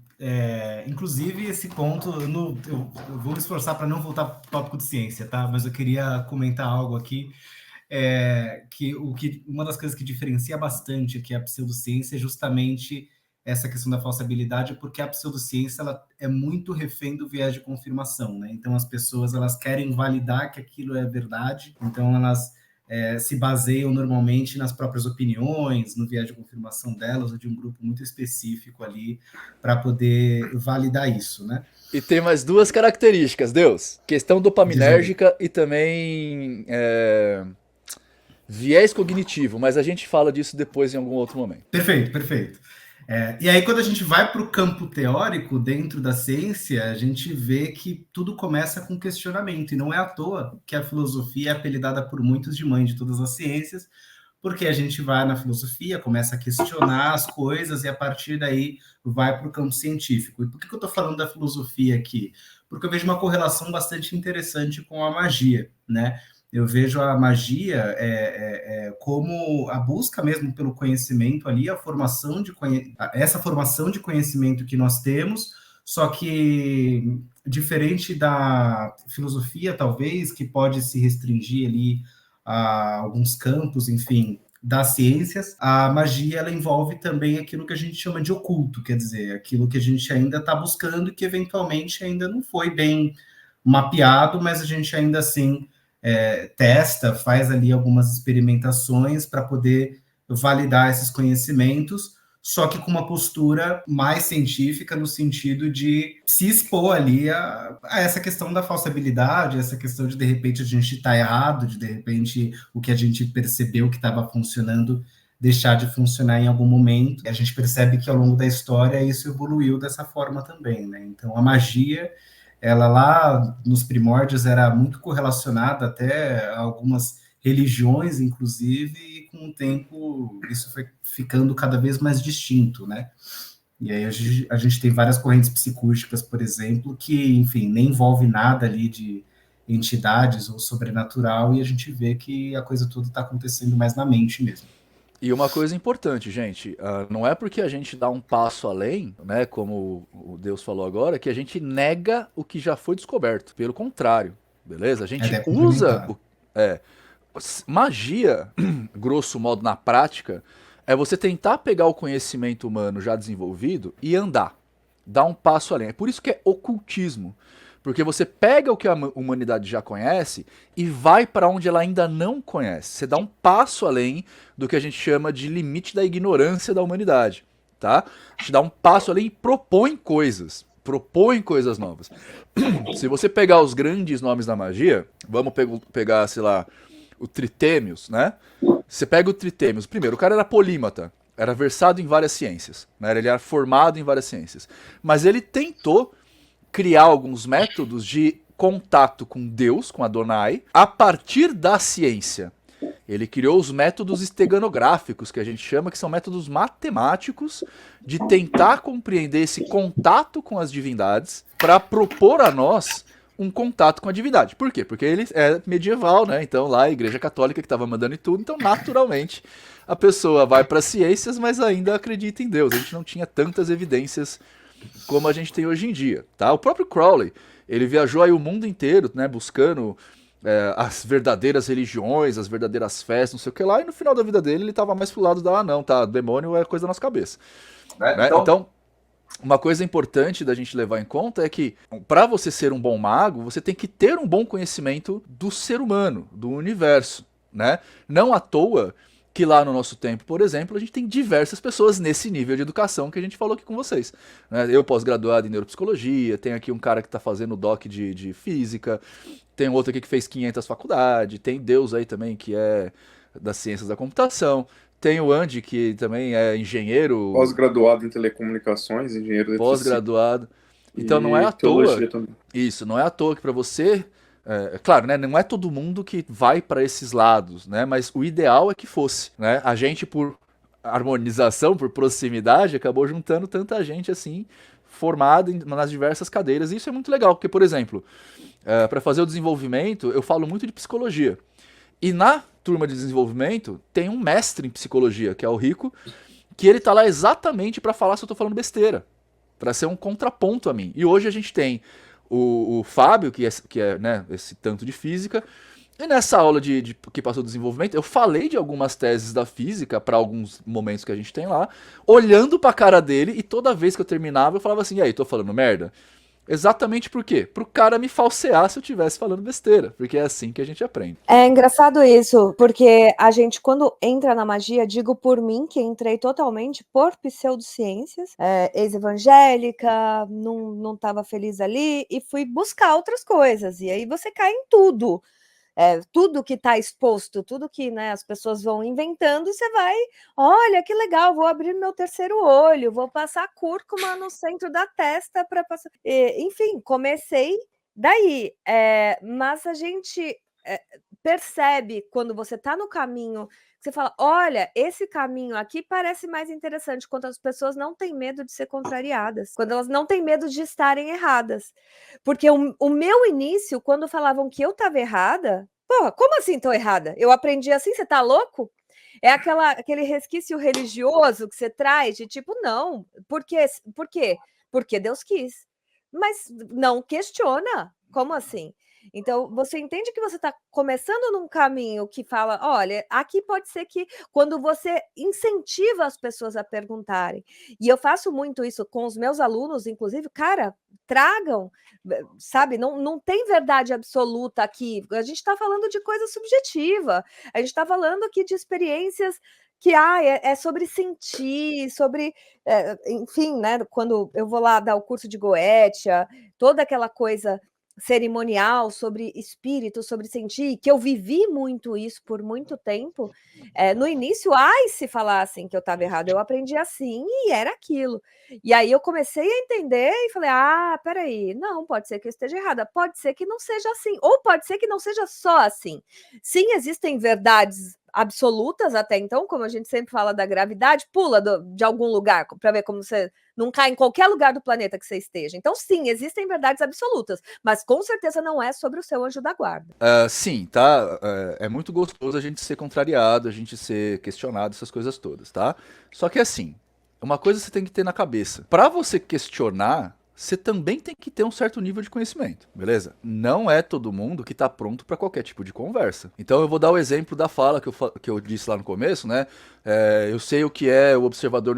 Inclusive, esse ponto, eu vou me esforçar para não voltar para o tópico de ciência, tá? Mas eu queria comentar algo aqui, que uma das coisas que diferencia bastante aqui a pseudociência é justamente essa questão da falsabilidade, porque a pseudociência ela é muito refém do viés de confirmação, né? Então as pessoas elas querem validar que aquilo é verdade, então elas se baseiam normalmente nas próprias opiniões, no viés de confirmação delas ou de um grupo muito específico ali para poder validar isso, né? E tem mais duas características, Deus. Questão dopaminérgica e também viés cognitivo, mas a gente fala disso depois em algum outro momento. Perfeito, perfeito. E aí, quando a gente vai para o campo teórico, dentro da ciência, a gente vê que tudo começa com questionamento, e não é à toa que a filosofia é apelidada por muitos de mãe de todas as ciências, porque a gente vai na filosofia, começa a questionar as coisas, e a partir daí vai para o campo científico. E por que eu estou falando da filosofia aqui? Porque eu vejo uma correlação bastante interessante com a magia, né? Eu vejo a magia como a busca mesmo pelo conhecimento ali, essa formação de conhecimento que nós temos, só que diferente da filosofia, talvez, que pode se restringir ali a alguns campos, enfim, das ciências, a magia ela envolve também aquilo que a gente chama de oculto, quer dizer, aquilo que a gente ainda está buscando e que eventualmente ainda não foi bem mapeado, mas a gente ainda assim testa, faz ali algumas experimentações para poder validar esses conhecimentos, só que com uma postura mais científica, no sentido de se expor ali a essa questão da falsabilidade, essa questão de repente, a gente estar errado, de repente, o que a gente percebeu que estava funcionando deixar de funcionar em algum momento. E a gente percebe que ao longo da história isso evoluiu dessa forma também, né? Então, a magia, ela lá nos primórdios era muito correlacionada até a algumas religiões, inclusive, e com o tempo isso foi ficando cada vez mais distinto, né? E aí a gente tem várias correntes psicústicas, por exemplo, que, enfim, nem envolve nada ali de entidades ou sobrenatural, e a gente vê que a coisa toda está acontecendo mais na mente mesmo. E uma coisa importante, gente, não é porque a gente dá um passo além, né, como o Deus falou agora, que a gente nega o que já foi descoberto. Pelo contrário, beleza? A gente usa... magia, grosso modo, na prática, é você tentar pegar o conhecimento humano já desenvolvido e andar. Dar um passo além. É por isso que é ocultismo. Porque você pega o que a humanidade já conhece e vai para onde ela ainda não conhece. Você dá um passo além do que a gente chama de limite da ignorância da humanidade, tá? A gente dá um passo além e propõe coisas novas. Se você pegar os grandes nomes da magia, vamos pegar, sei lá, o Tritêmios, né? Você pega o Tritêmios, primeiro, o cara era polímata, era versado em várias ciências, né? Ele era formado em várias ciências, mas ele tentou criar alguns métodos de contato com Deus, com Adonai, a partir da ciência. Ele criou os métodos esteganográficos, que a gente chama, que são métodos matemáticos de tentar compreender esse contato com as divindades para propor a nós um contato com a divindade. Por quê? Porque ele é medieval, né? Então lá a Igreja Católica que estava mandando em tudo, então naturalmente a pessoa vai para as ciências, mas ainda acredita em Deus. A gente não tinha tantas evidências como a gente tem hoje em dia, tá? O próprio Crowley, ele viajou aí o mundo inteiro, né, buscando as verdadeiras religiões, as verdadeiras festas, não sei o que lá, e no final da vida dele ele tava mais pro lado da, não, tá, demônio é coisa da nossa cabeça. Né? Então, uma coisa importante da gente levar em conta é que, para você ser um bom mago, você tem que ter um bom conhecimento do ser humano, do universo, né? Não à toa que lá no nosso tempo, por exemplo, a gente tem diversas pessoas nesse nível de educação que a gente falou aqui com vocês. Né? Eu pós-graduado em neuropsicologia, tem aqui um cara que está fazendo doc de física, tem outro aqui que fez 500 faculdades, tem Deus aí também que é das ciências da computação, tem o Andy que também é engenheiro... Pós-graduado em telecomunicações, engenheiro... Pós-graduado. Então não é à toa... Também. Isso, não é à toa que para você... claro, né, não é todo mundo que vai para esses lados, né, mas o ideal é que fosse, né, a gente por harmonização, por proximidade, acabou juntando tanta gente assim, formada nas diversas cadeiras, e isso é muito legal, porque, por exemplo, para fazer o desenvolvimento, eu falo muito de psicologia, e na turma de desenvolvimento tem um mestre em psicologia, que é o Rico, que ele tá lá exatamente para falar se eu tô falando besteira, para ser um contraponto a mim, e hoje a gente tem o Fábio, que é né, esse tanto de física, e nessa aula que passou do desenvolvimento, eu falei de algumas teses da física para alguns momentos que a gente tem lá, olhando pra cara dele, e toda vez que eu terminava eu falava assim, e aí, tô falando merda? Exatamente por quê? Pro cara me falsear se eu estivesse falando besteira, porque é assim que a gente aprende. É engraçado isso, porque a gente, quando entra na magia, digo por mim, que entrei totalmente por pseudociências, ex-evangélica, não estava feliz ali, e fui buscar outras coisas, e aí você cai em tudo. Tudo que está exposto, tudo que, né, as pessoas vão inventando, e você vai, olha que legal, vou abrir meu terceiro olho, vou passar cúrcuma no centro da testa para passar. Enfim, comecei daí, mas a gente percebe quando você está no caminho, você fala, olha, esse caminho aqui parece mais interessante, quando as pessoas não têm medo de ser contrariadas, quando elas não têm medo de estarem erradas. Porque o meu início, quando falavam que eu estava errada, porra, como assim estou errada? Eu aprendi assim, você está louco? É aquele resquício religioso que você traz de tipo, não, por quê? Por quê? Porque Deus quis. Mas não questiona, como assim? Então, você entende que você está começando num caminho que fala, olha, aqui pode ser que quando você incentiva as pessoas a perguntarem, e eu faço muito isso com os meus alunos, inclusive, cara, tragam, sabe, não tem verdade absoluta aqui, a gente está falando de coisa subjetiva, a gente está falando aqui de experiências que é sobre sentir, sobre, enfim, né, quando eu vou lá dar o curso de Goetia, toda aquela coisa cerimonial, sobre espírito, sobre sentir, que eu vivi muito isso por muito tempo, no início, se falassem que eu estava errado, eu aprendi assim e era aquilo. E aí eu comecei a entender e falei, peraí, não, pode ser que eu esteja errada, pode ser que não seja assim, ou pode ser que não seja só assim. Sim, existem verdades absolutas até então, como a gente sempre fala da gravidade, pula de algum lugar para ver como você não cai em qualquer lugar do planeta que você esteja. Então, sim, existem verdades absolutas, mas com certeza não é sobre o seu anjo da guarda. Sim, tá? É muito gostoso a gente ser contrariado, a gente ser questionado, essas coisas todas, tá? Só que assim, uma coisa você tem que ter na cabeça. Para você questionar, você também tem que ter um certo nível de conhecimento, beleza? Não é todo mundo que tá pronto para qualquer tipo de conversa. Então eu vou dar o exemplo da fala que eu disse lá no começo, né? Eu sei o que é o observador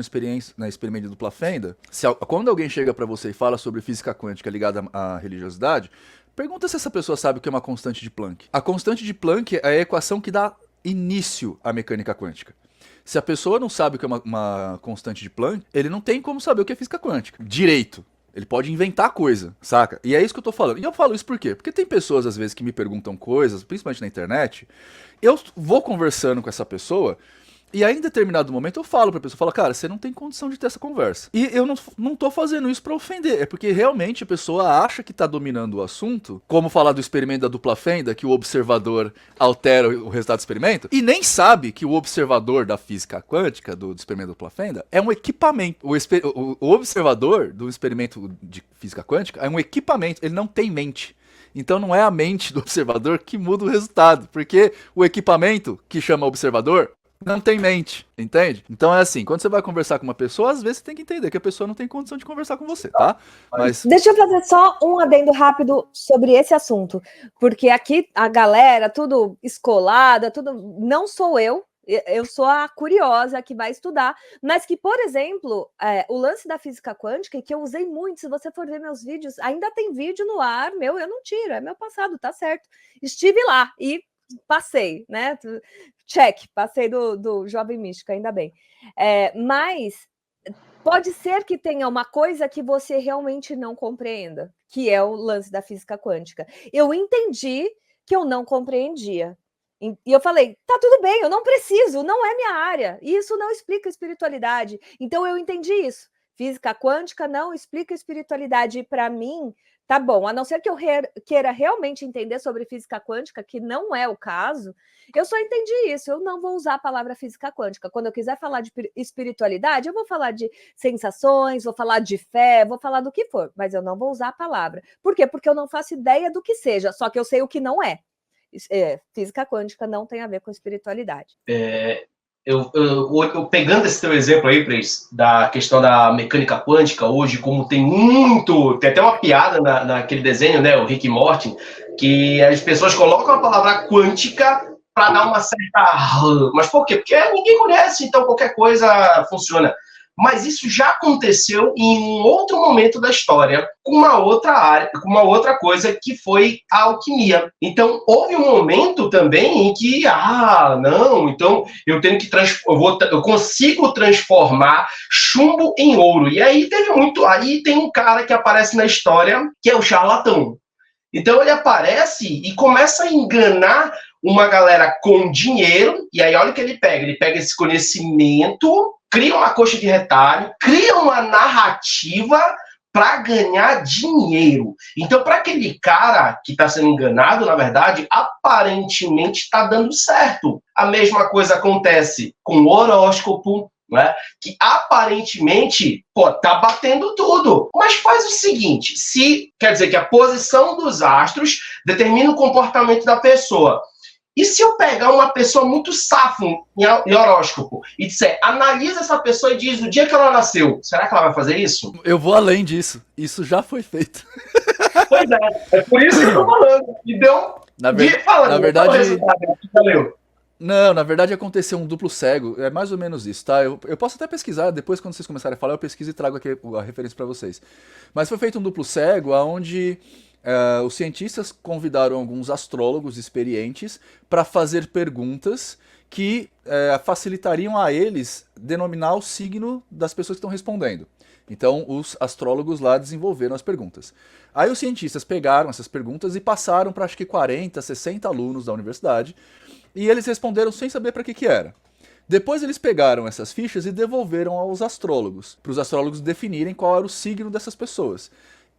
na experimento de dupla fenda. Quando alguém chega para você e fala sobre física quântica ligada à religiosidade, pergunta se essa pessoa sabe o que é uma constante de Planck. A constante de Planck é a equação que dá início à mecânica quântica. Se a pessoa não sabe o que é uma constante de Planck, ele não tem como saber o que é física quântica. Direito. Ele pode inventar coisa, saca? E é isso que eu tô falando. E eu falo isso por quê? Porque tem pessoas, às vezes, que me perguntam coisas, principalmente na internet, eu vou conversando com essa pessoa, e aí em determinado momento eu falo pra pessoa, cara, você não tem condição de ter essa conversa. E eu não tô fazendo isso pra ofender, é porque realmente a pessoa acha que tá dominando o assunto, como falar do experimento da dupla fenda, que o observador altera o resultado do experimento, e nem sabe que o observador da física quântica, do experimento da dupla fenda, é um equipamento. O observador do experimento de física quântica é um equipamento, ele não tem mente. Então não é a mente do observador que muda o resultado, porque o equipamento que chama observador não tem mente, entende? Então é assim, quando você vai conversar com uma pessoa, às vezes você tem que entender que a pessoa não tem condição de conversar com você, tá? Mas... Deixa eu fazer só um adendo rápido sobre esse assunto, porque aqui a galera, tudo escolada, tudo... Não sou eu sou a curiosa que vai estudar, mas que, por exemplo, o lance da física quântica, que eu usei muito, se você for ver meus vídeos, ainda tem vídeo no ar, eu não tiro, é meu passado, tá certo. Estive lá e passei, né? Check, passei do Jovem Místico, ainda bem. Mas pode ser que tenha uma coisa que você realmente não compreenda, que é o lance da física quântica. Eu entendi que eu não compreendia. E eu falei, tá tudo bem, eu não preciso, não é minha área. E isso não explica espiritualidade. Então eu entendi isso. Física quântica não explica espiritualidade. E para mim, tá bom, a não ser que eu queira realmente entender sobre física quântica, que não é o caso, eu só entendi isso. Eu não vou usar a palavra física quântica. Quando eu quiser falar de espiritualidade, eu vou falar de sensações, vou falar de fé, vou falar do que for, mas eu não vou usar a palavra. Por quê? Porque eu não faço ideia do que seja, só que eu sei o que não é. Física quântica não tem a ver com espiritualidade. Eu pegando esse teu exemplo aí, Pris, da questão da mecânica quântica hoje, como tem até uma piada naquele desenho, né, o Rick e Morty, que as pessoas colocam a palavra quântica para dar uma certa... Mas por quê? Porque ninguém conhece, então qualquer coisa funciona. Mas isso já aconteceu em um outro momento da história, com uma outra área, com uma outra coisa, que foi a alquimia. Então, houve um momento também em que, não, então eu tenho que eu consigo transformar chumbo em ouro. E aí tem um cara que aparece na história, que é o charlatão. Então ele aparece e começa a enganar uma galera com dinheiro, e aí olha o que ele pega esse conhecimento, cria uma coxa de retalho, cria uma narrativa para ganhar dinheiro. Então, para aquele cara que está sendo enganado, na verdade, aparentemente está dando certo. A mesma coisa acontece com o horóscopo, né? Que aparentemente tá batendo tudo. Mas faz o seguinte, quer dizer que a posição dos astros determina o comportamento da pessoa. E se eu pegar uma pessoa muito safo em horóscopo e disser, analisa essa pessoa e diz o dia que ela nasceu, será que ela vai fazer isso? Eu vou além disso. Isso já foi feito. Pois é por isso que eu tô falando. E deu... Na verdade... Valeu. Não, na verdade aconteceu um duplo cego, é mais ou menos isso, tá? Eu posso até pesquisar, depois quando vocês começarem a falar, eu pesquiso e trago aqui a referência para vocês. Mas foi feito um duplo cego, onde os cientistas convidaram alguns astrólogos experientes para fazer perguntas que facilitariam a eles denominar o signo das pessoas que estão respondendo. Então, os astrólogos lá desenvolveram as perguntas. Aí os cientistas pegaram essas perguntas e passaram para acho que 40, 60 alunos da universidade, e eles responderam sem saber para que era. Depois eles pegaram essas fichas e devolveram aos astrólogos, para os astrólogos definirem qual era o signo dessas pessoas.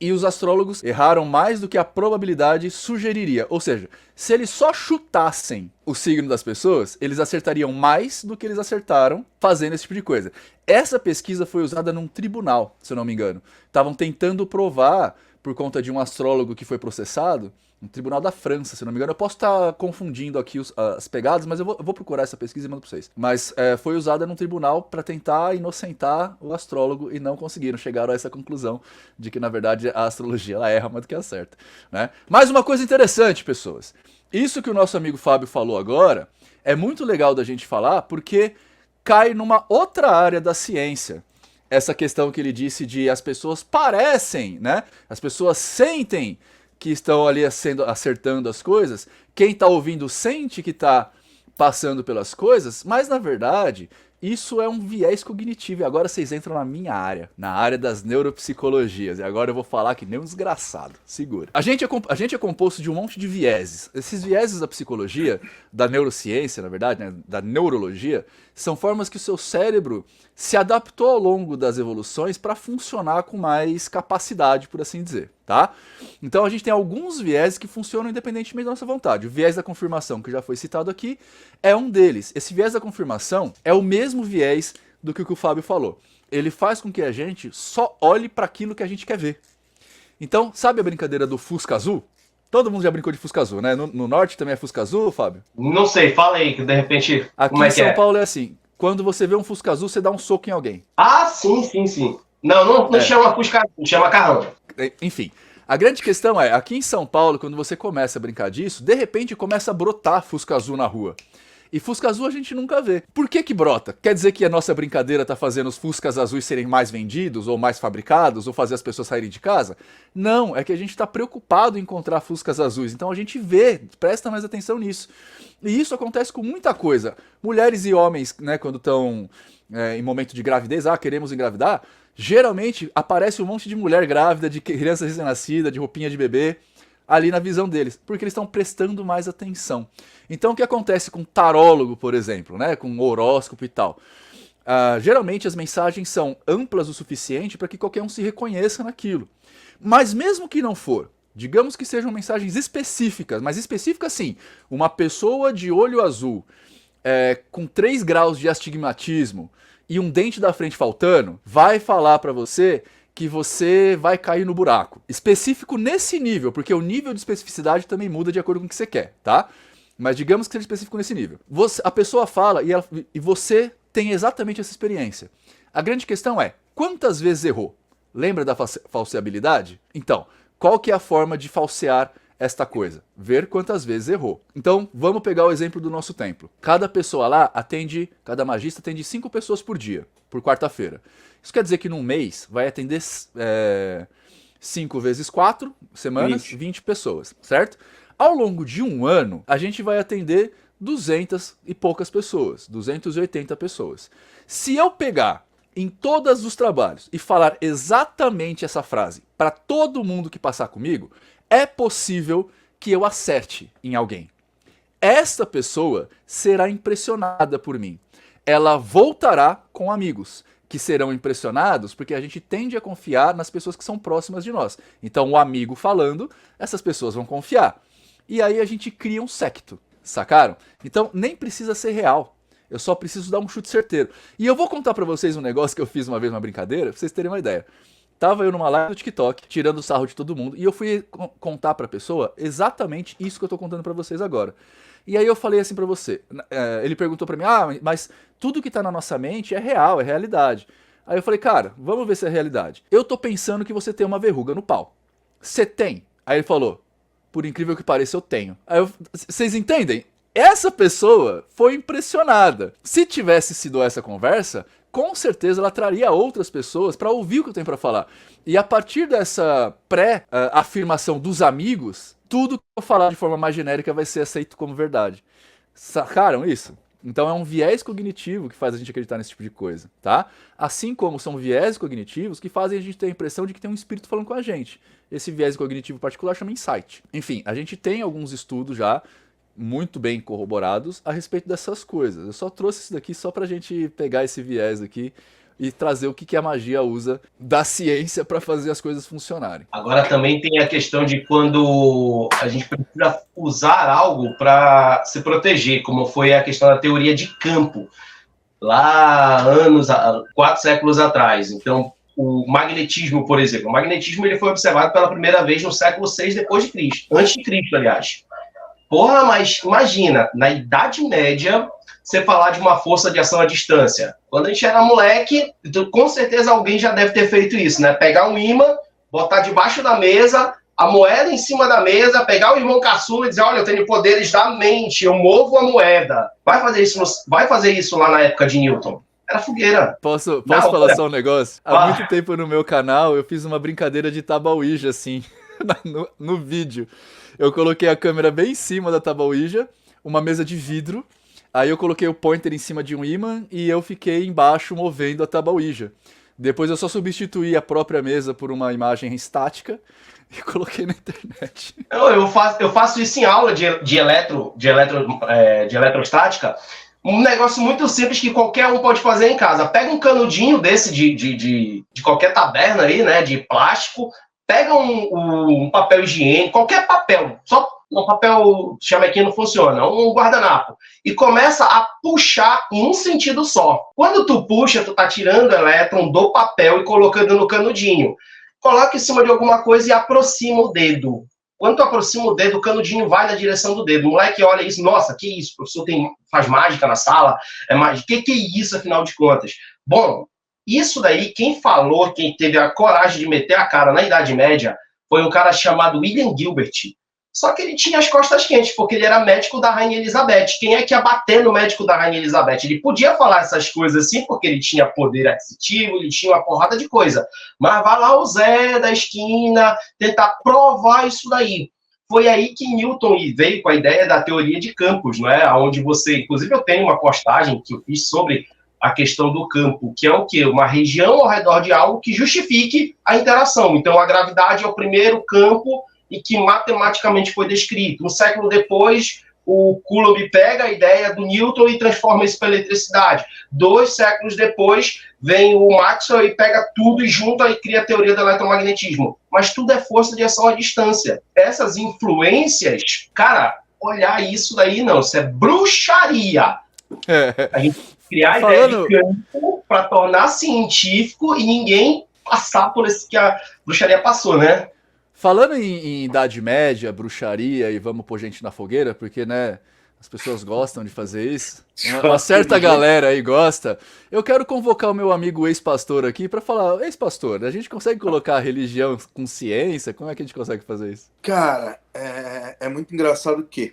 E os astrólogos erraram mais do que a probabilidade sugeriria. Ou seja, se eles só chutassem o signo das pessoas, eles acertariam mais do que eles acertaram fazendo esse tipo de coisa. Essa pesquisa foi usada num tribunal, se eu não me engano. Estavam tentando provar, por conta de um astrólogo que foi processado, um tribunal da França, se eu não me engano. Eu posso estar confundindo aqui as pegadas, mas eu vou procurar essa pesquisa e mando pra vocês. Mas foi usada num tribunal para tentar inocentar o astrólogo e não conseguiram. Chegaram a essa conclusão de que, na verdade, a astrologia ela erra mais do que acerta, né? Mais uma coisa interessante, pessoas. Isso que o nosso amigo Fábio falou agora é muito legal da gente falar porque cai numa outra área da ciência. Essa questão que ele disse de as pessoas parecem, né? As pessoas sentem que estão ali acertando as coisas. Quem está ouvindo sente que está passando pelas coisas, mas na verdade isso é um viés cognitivo. E agora vocês entram na minha área, na área das neuropsicologias. E agora eu vou falar que nem um desgraçado. Segura. A gente é composto de um monte de vieses. Esses vieses da psicologia, da neurociência, na verdade, né, da neurologia, são formas que o seu cérebro se adaptou ao longo das evoluções para funcionar com mais capacidade, por assim dizer, tá? Então a gente tem alguns vieses que funcionam independentemente da nossa vontade. O viés da confirmação, que já foi citado aqui, é um deles. Esse viés da confirmação é o mesmo viés do que o Fábio falou. Ele faz com que a gente só olhe para aquilo que a gente quer ver. Então, sabe a brincadeira do Fusca Azul? Todo mundo já brincou de Fusca Azul, né? No norte também é Fusca Azul, Fábio? Não sei, fala aí, que de repente... Aqui como é em que São Paulo é assim. Quando você vê um Fusca Azul, você dá um soco em alguém. Ah, sim. Não chama Fusca, chama carrão. Enfim, a grande questão é, aqui em São Paulo, quando você começa a brincar disso, de repente começa a brotar Fusca Azul na rua. E Fusca Azul a gente nunca vê. Por que brota? Quer dizer que a nossa brincadeira tá fazendo os Fuscas Azuis serem mais vendidos, ou mais fabricados, ou fazer as pessoas saírem de casa? Não, é que a gente tá preocupado em encontrar Fuscas Azuis. Então a gente vê, presta mais atenção nisso. E isso acontece com muita coisa. Mulheres e homens, né, quando estão em momento de gravidez, queremos engravidar, geralmente aparece um monte de mulher grávida, de criança recém-nascida, de roupinha de bebê, ali na visão deles, porque eles estão prestando mais atenção. Então o que acontece com tarólogo, por exemplo, né, com horóscopo e tal? Geralmente as mensagens são amplas o suficiente para que qualquer um se reconheça naquilo. Mas mesmo que não for, digamos que sejam mensagens específicas, mas específicas sim, uma pessoa de olho azul, com 3 graus de astigmatismo e um dente da frente faltando, vai falar para você que você vai cair no buraco. Específico nesse nível, porque o nível de especificidade também muda de acordo com o que você quer, tá? Mas digamos que seja específico nesse nível. A pessoa fala e você tem exatamente essa experiência. A grande questão é, quantas vezes errou? Lembra da falseabilidade? Então, qual que é a forma de falsear esta coisa? Ver quantas vezes errou. Então, vamos pegar o exemplo do nosso templo. Cada pessoa lá cada magista atende 5 pessoas por dia, por quarta-feira. Isso quer dizer que num mês vai atender 5 vezes 4 semanas, 20 pessoas, certo? Ao longo de um ano, a gente vai atender 200 e poucas pessoas, 280 pessoas. Se eu pegar em todos os trabalhos e falar exatamente essa frase para todo mundo que passar comigo, é possível que eu acerte em alguém. Esta pessoa será impressionada por mim. Ela voltará com amigos, que serão impressionados porque a gente tende a confiar nas pessoas que são próximas de nós. Então o amigo falando, essas pessoas vão confiar. E aí a gente cria um séquito, sacaram? Então nem precisa ser real. Eu só preciso dar um chute certeiro. E eu vou contar pra vocês um negócio que eu fiz uma vez, uma brincadeira, pra vocês terem uma ideia. Tava eu numa live do TikTok, tirando sarro de todo mundo, e eu fui contar pra pessoa exatamente isso que eu tô contando pra vocês agora. E aí eu falei assim pra você, ele perguntou pra mim, mas tudo que tá na nossa mente é real, é realidade. Aí eu falei, cara, vamos ver se é realidade. Eu tô pensando que você tem uma verruga no pau. Você tem? Aí ele falou, por incrível que pareça, eu tenho. Aí vocês entendem? Essa pessoa foi impressionada. Se tivesse sido essa conversa, com certeza ela traria outras pessoas para ouvir o que eu tenho para falar. E a partir dessa pré-afirmação dos amigos, tudo que eu falar de forma mais genérica vai ser aceito como verdade. Sacaram isso? Então é um viés cognitivo que faz a gente acreditar nesse tipo de coisa, tá? Assim como são viés cognitivos que fazem a gente ter a impressão de que tem um espírito falando com a gente. Esse viés cognitivo particular chama insight. Enfim, a gente tem alguns estudos já muito bem corroborados a respeito dessas coisas. Eu só trouxe isso daqui só pra gente pegar esse viés aqui e trazer o que a magia usa da ciência para fazer as coisas funcionarem. Agora também tem a questão de quando a gente precisa usar algo para se proteger, como foi a questão da teoria de campo, lá 4 séculos atrás. Então, o magnetismo, por exemplo. O magnetismo ele foi observado pela primeira vez no século VI depois de Cristo. Antes de Cristo, aliás. Porra, mas imagina, na Idade Média, você falar de uma força de ação à distância. Quando a gente era moleque, com certeza alguém já deve ter feito isso, né? Pegar um imã, botar debaixo da mesa, a moeda em cima da mesa, pegar o irmão caçula e dizer, olha, eu tenho poderes da mente, eu movo a moeda. Vai fazer isso lá na época de Newton. Era fogueira. Posso falar só um negócio? Há muito tempo no meu canal eu fiz uma brincadeira de Tabauija, assim, no vídeo. Eu coloquei a câmera bem em cima da Tabauija, uma mesa de vidro, aí eu coloquei o pointer em cima de um imã e eu fiquei embaixo movendo a Tabauija. Depois eu só substituí a própria mesa por uma imagem estática e coloquei na internet. Eu faço isso em aula de eletrostática. Um negócio muito simples que qualquer um pode fazer em casa. Pega um canudinho desse de qualquer taberna aí, né, de plástico, pega um papel higiênico, qualquer papel, só um papel chamequinho não funciona, um guardanapo, e começa a puxar em um sentido só. Quando tu puxa, tu tá tirando o elétron do papel e colocando no canudinho. Coloca em cima de alguma coisa e aproxima o dedo. Quando tu aproxima o dedo, o canudinho vai na direção do dedo. O moleque olha isso, nossa, que isso? O professor faz mágica na sala? É mágica. Que é isso, afinal de contas? Bom, isso daí, quem teve a coragem de meter a cara na Idade Média, foi um cara chamado William Gilbert. Só que ele tinha as costas quentes, porque ele era médico da Rainha Elizabeth. Quem é que ia bater no médico da Rainha Elizabeth? Ele podia falar essas coisas assim, porque ele tinha poder aquisitivo, ele tinha uma porrada de coisa. Mas vai lá o Zé da esquina tentar provar isso daí. Foi aí que Newton veio com a ideia da teoria de campos, não é? Onde você, inclusive eu tenho uma postagem que eu fiz sobre a questão do campo, que é o quê? Uma região ao redor de algo que justifique a interação. Então a gravidade é o primeiro campo e que matematicamente foi descrito. Um século depois, o Coulomb pega a ideia do Newton e transforma isso para eletricidade. 2 séculos depois, vem o Maxwell e pega tudo e junta e cria a teoria do eletromagnetismo. Mas tudo é força de ação à distância. Essas influências, cara, olhar isso daí não, isso é bruxaria. A gente criar a ideia de campo para tornar científico e ninguém passar por isso que a bruxaria passou, né? Falando em Idade Média, bruxaria e vamos pôr gente na fogueira, porque, né, as pessoas gostam de fazer isso. Uma certa galera aí gosta. Eu quero convocar o meu amigo ex-pastor aqui para falar, ex-pastor, a gente consegue colocar a religião com ciência? Como é que a gente consegue fazer isso? Cara, é muito engraçado que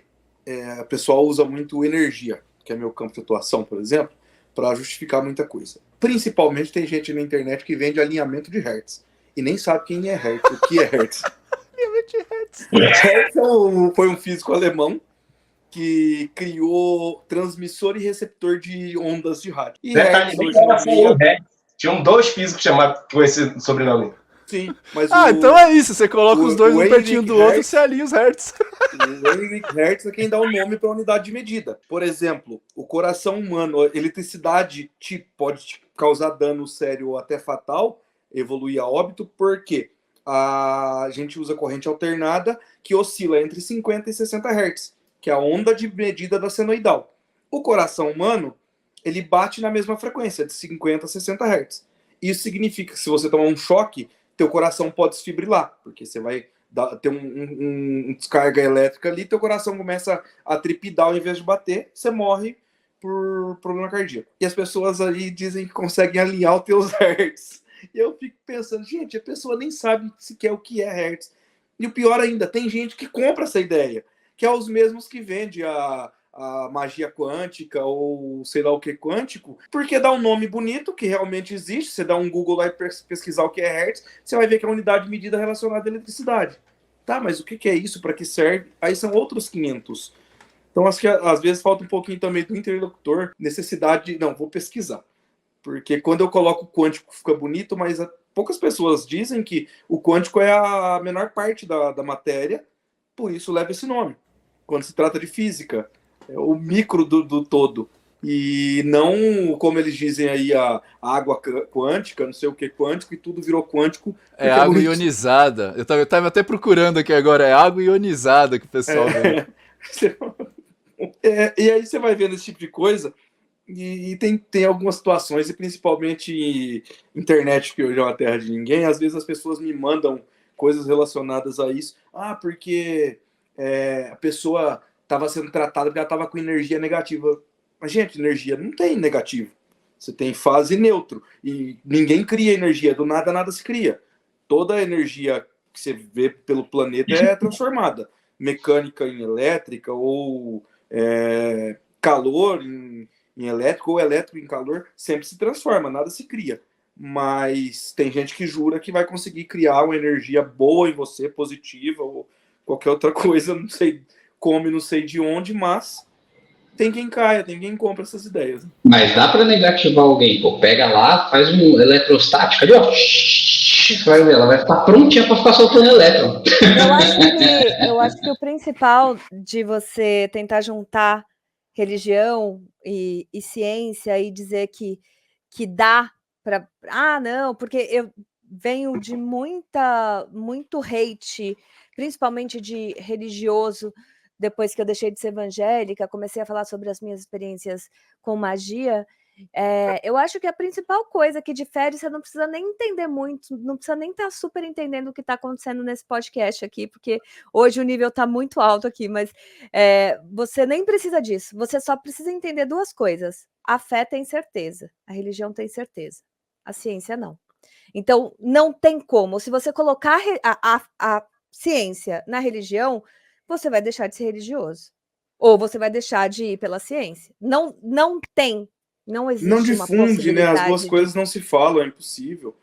o pessoal usa muito energia, que é meu campo de atuação, por exemplo, para justificar muita coisa. Principalmente tem gente na internet que vende alinhamento de Hertz e nem sabe quem é Hertz, o que é Hertz. Hertz foi um físico alemão que criou transmissor e receptor de ondas de rádio. E Hertz, tinham 2 físicos chamados com esse sobrenome. Sim, mas então é isso, você coloca os dois um pertinho do outro e você alinha os Hertz. O Heinrich Hertz é quem dá o nome para a unidade de medida. Por exemplo, o coração humano, a eletricidade pode causar dano sério ou até fatal, evoluir a óbito, porque a gente usa corrente alternada que oscila entre 50 e 60 Hz, que é a onda de medida da senoidal. O coração humano, ele bate na mesma frequência, de 50 a 60 Hz. Isso significa que se você tomar um choque, teu coração pode desfibrilar, porque você vai ter um descarga elétrica ali, teu coração começa a trepidar ao invés de bater, você morre por problema cardíaco. E as pessoas aí dizem que conseguem alinhar os teus Hertz. E eu fico pensando, gente, a pessoa nem sabe sequer o que é Hertz. E o pior ainda, tem gente que compra essa ideia, que é os mesmos que vende a magia quântica ou sei lá o que quântico, porque dá um nome bonito, que realmente existe. Você dá um Google lá e pesquisar o que é Hertz, você vai ver que é uma unidade de medida relacionada à eletricidade. Tá, mas o que é isso? Para que serve? Aí são outros 500. Então acho que às vezes falta um pouquinho também do interlocutor, necessidade de, não, vou pesquisar. Porque quando eu coloco o quântico fica bonito, mas poucas pessoas dizem que o quântico é a menor parte da matéria, por isso leva esse nome. Quando se trata de física, é o micro do todo. E não, como eles dizem aí, a água quântica, não sei o que quântico, e tudo virou quântico. É água ionizada. Eu tava até procurando aqui agora, é água ionizada que o pessoal vê. E aí você vai vendo esse tipo de coisa, e tem algumas situações, e principalmente internet, que hoje é uma terra de ninguém, às vezes as pessoas me mandam coisas relacionadas a isso. Porque a pessoa estava sendo tratada porque ela estava com energia negativa. Mas, gente, energia não tem negativo. Você tem fase neutro. E ninguém cria energia. Do nada, nada se cria. Toda a energia que você vê pelo planeta é transformada. Mecânica em elétrica, ou calor em elétrico, ou elétrico em calor, sempre se transforma, nada se cria. Mas tem gente que jura que vai conseguir criar uma energia boa em você, positiva, ou qualquer outra coisa, não sei como, não sei de onde, mas tem quem caia, tem quem compra essas ideias. Mas dá para negativar alguém, pô, pega lá, faz um eletrostático ali, ó, vai ver, ela vai ficar prontinha para ficar soltando elétron. Eu acho que o principal de você tentar juntar religião e ciência e dizer que dá para... não, porque eu venho de muito hate, principalmente de religioso, depois que eu deixei de ser evangélica, comecei a falar sobre as minhas experiências com magia. Eu acho que a principal coisa que difere, você não precisa nem entender muito, não precisa nem estar super entendendo o que está acontecendo nesse podcast aqui, porque hoje o nível está muito alto aqui, mas você nem precisa disso, você só precisa entender duas coisas. A fé tem certeza, a religião tem certeza, a ciência não. Então, não tem como. Se você colocar a ciência na religião, você vai deixar de ser religioso. Ou você vai deixar de ir pela ciência. Não tem. Não existe não difunde, uma possibilidade, né? As duas coisas não se falam, é impossível.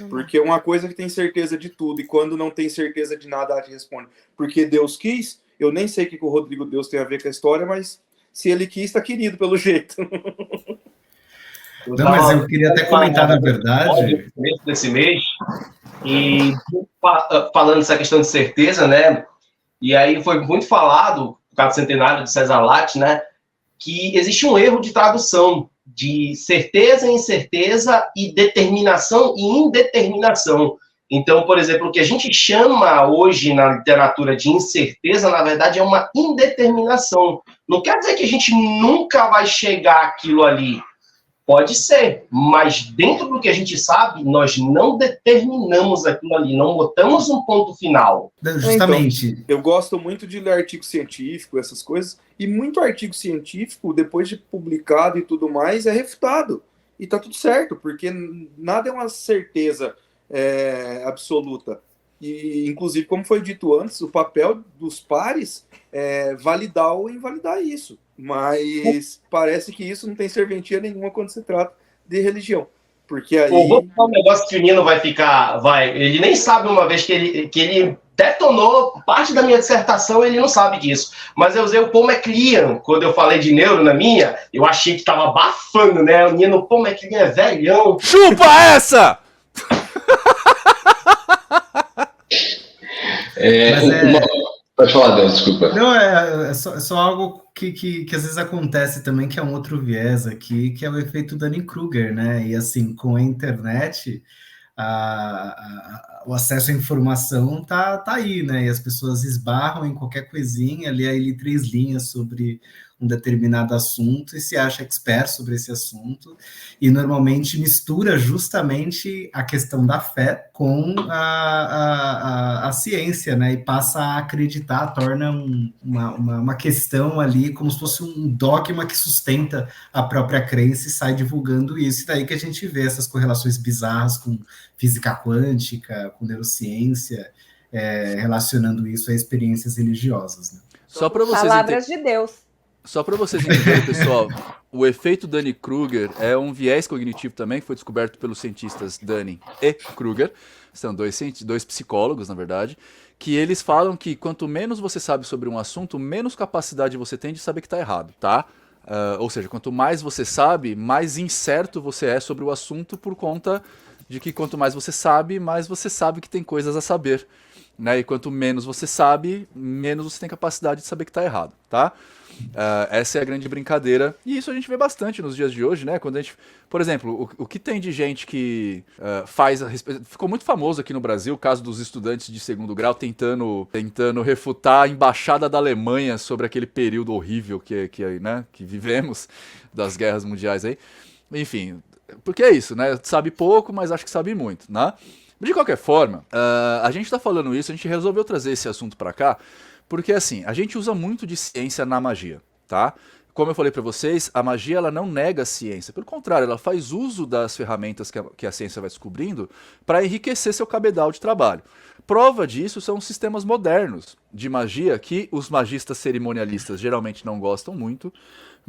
Porque uma coisa que tem certeza de tudo, e quando não tem certeza de nada, ela te responde. Porque Deus quis, eu nem sei o que o Rodrigo Deus tem a ver com a história, mas se ele quis, está querido pelo jeito. Não, mas eu queria até comentar, na verdade... Desse mês, e falando dessa questão de certeza, né? E aí foi muito falado, por causa do centenário de César Latte, né? Que existe um erro de tradução de certeza, incerteza e determinação e indeterminação. Então, por exemplo, o que a gente chama hoje na literatura de incerteza, na verdade, é uma indeterminação. Não quer dizer que a gente nunca vai chegar àquilo ali. Pode ser, mas dentro do que a gente sabe, nós não determinamos aquilo ali, não botamos um ponto final. Justamente. Então, eu gosto muito de ler artigo científico, essas coisas, e muito artigo científico, depois de publicado e tudo mais, é refutado. E tá tudo certo, porque nada é uma certeza absoluta. E, inclusive, como foi dito antes, o papel dos pares é validar ou invalidar isso. Mas parece que isso não tem serventia nenhuma quando se trata de religião. Porque aí... Vou falar um negócio que o Nino vai ficar... ele nem sabe, uma vez que ele detonou parte da minha dissertação, ele não sabe disso. Mas eu usei o Paul MacLean, quando eu falei de neuro na minha, eu achei que tava abafando, né? O Nino, Paul MacLean é velhão. Chupa essa! Pode falar, Deus, desculpa. Não, é só algo que às vezes acontece também, que é um outro viés aqui, que é o efeito Dunning-Kruger, né? E assim, com a internet, o acesso à informação tá aí, né? E as pessoas esbarram em qualquer coisinha, lê aí 3 linhas sobre um determinado assunto e se acha expert sobre esse assunto, e normalmente mistura justamente a questão da fé com a ciência, né? E passa a acreditar, torna uma questão ali como se fosse um dogma que sustenta a própria crença e sai divulgando isso. E daí que a gente vê essas correlações bizarras com física quântica, com neurociência, relacionando isso a experiências religiosas, né? Só para vocês Palavras de Deus. Só para vocês entenderem, pessoal, o efeito Dunning-Kruger é um viés cognitivo também, que foi descoberto pelos cientistas Dunning e Kruger, são dois psicólogos, na verdade, que eles falam que quanto menos você sabe sobre um assunto, menos capacidade você tem de saber que está errado, tá? Ou seja, quanto mais você sabe, mais incerto você é sobre o assunto, por conta de que quanto mais você sabe que tem coisas a saber. né? E quanto menos você sabe, menos você tem capacidade de saber que está errado, tá? Essa é a grande brincadeira. E isso a gente vê bastante nos dias de hoje, né? Quando a gente, por exemplo, o que tem de gente que faz a respeito. Ficou muito famoso aqui no Brasil o caso dos estudantes de segundo grau tentando refutar a embaixada da Alemanha sobre aquele período horrível que vivemos das guerras mundiais aí. Enfim, porque é isso, né? Sabe pouco, mas acho que sabe muito, né? De qualquer forma, a gente tá falando isso, a gente resolveu trazer esse assunto pra cá, porque assim, a gente usa muito de ciência na magia, tá? Como eu falei pra vocês, a magia ela não nega a ciência, pelo contrário, ela faz uso das ferramentas que a ciência vai descobrindo para enriquecer seu cabedal de trabalho. Prova disso são os sistemas modernos de magia que os magistas cerimonialistas geralmente não gostam muito,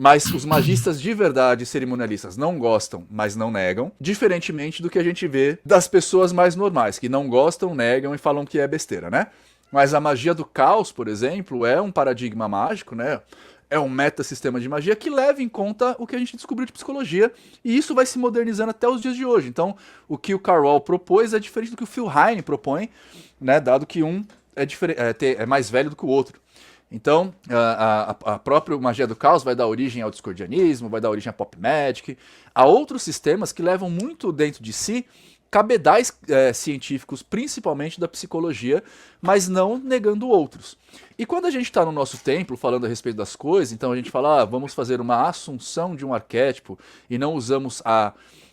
mas os magistas de verdade cerimonialistas não gostam, mas não negam, diferentemente do que a gente vê das pessoas mais normais, que não gostam, negam e falam que é besteira, né? Mas a magia do caos, por exemplo, é um paradigma mágico, né? É um metasistema de magia que leva em conta o que a gente descobriu de psicologia, e isso vai se modernizando até os dias de hoje. Então, o que o Carroll propôs é diferente do que o Phil Heine propõe, né? Dado que um é mais velho do que o outro. Então, a própria magia do caos vai dar origem ao discordianismo, vai dar origem à pop magic, a outros sistemas que levam muito dentro de si cabedais científicos, principalmente da psicologia, mas não negando outros. E quando a gente está no nosso templo falando a respeito das coisas, então a gente fala, vamos fazer uma assunção de um arquétipo e não usamos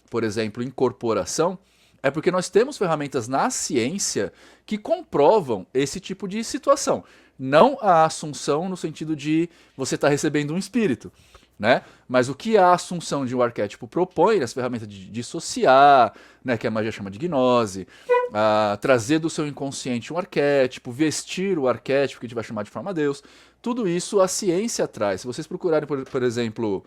por exemplo, incorporação, é porque nós temos ferramentas na ciência que comprovam esse tipo de situação. Não a assunção no sentido de você estar recebendo um espírito, né? Mas o que a assunção de um arquétipo propõe, as ferramentas de dissociar, né, que a magia chama de gnose, trazer do seu inconsciente um arquétipo, vestir o arquétipo, que a gente vai chamar de forma Deus, tudo isso a ciência traz. Se vocês procurarem, por exemplo,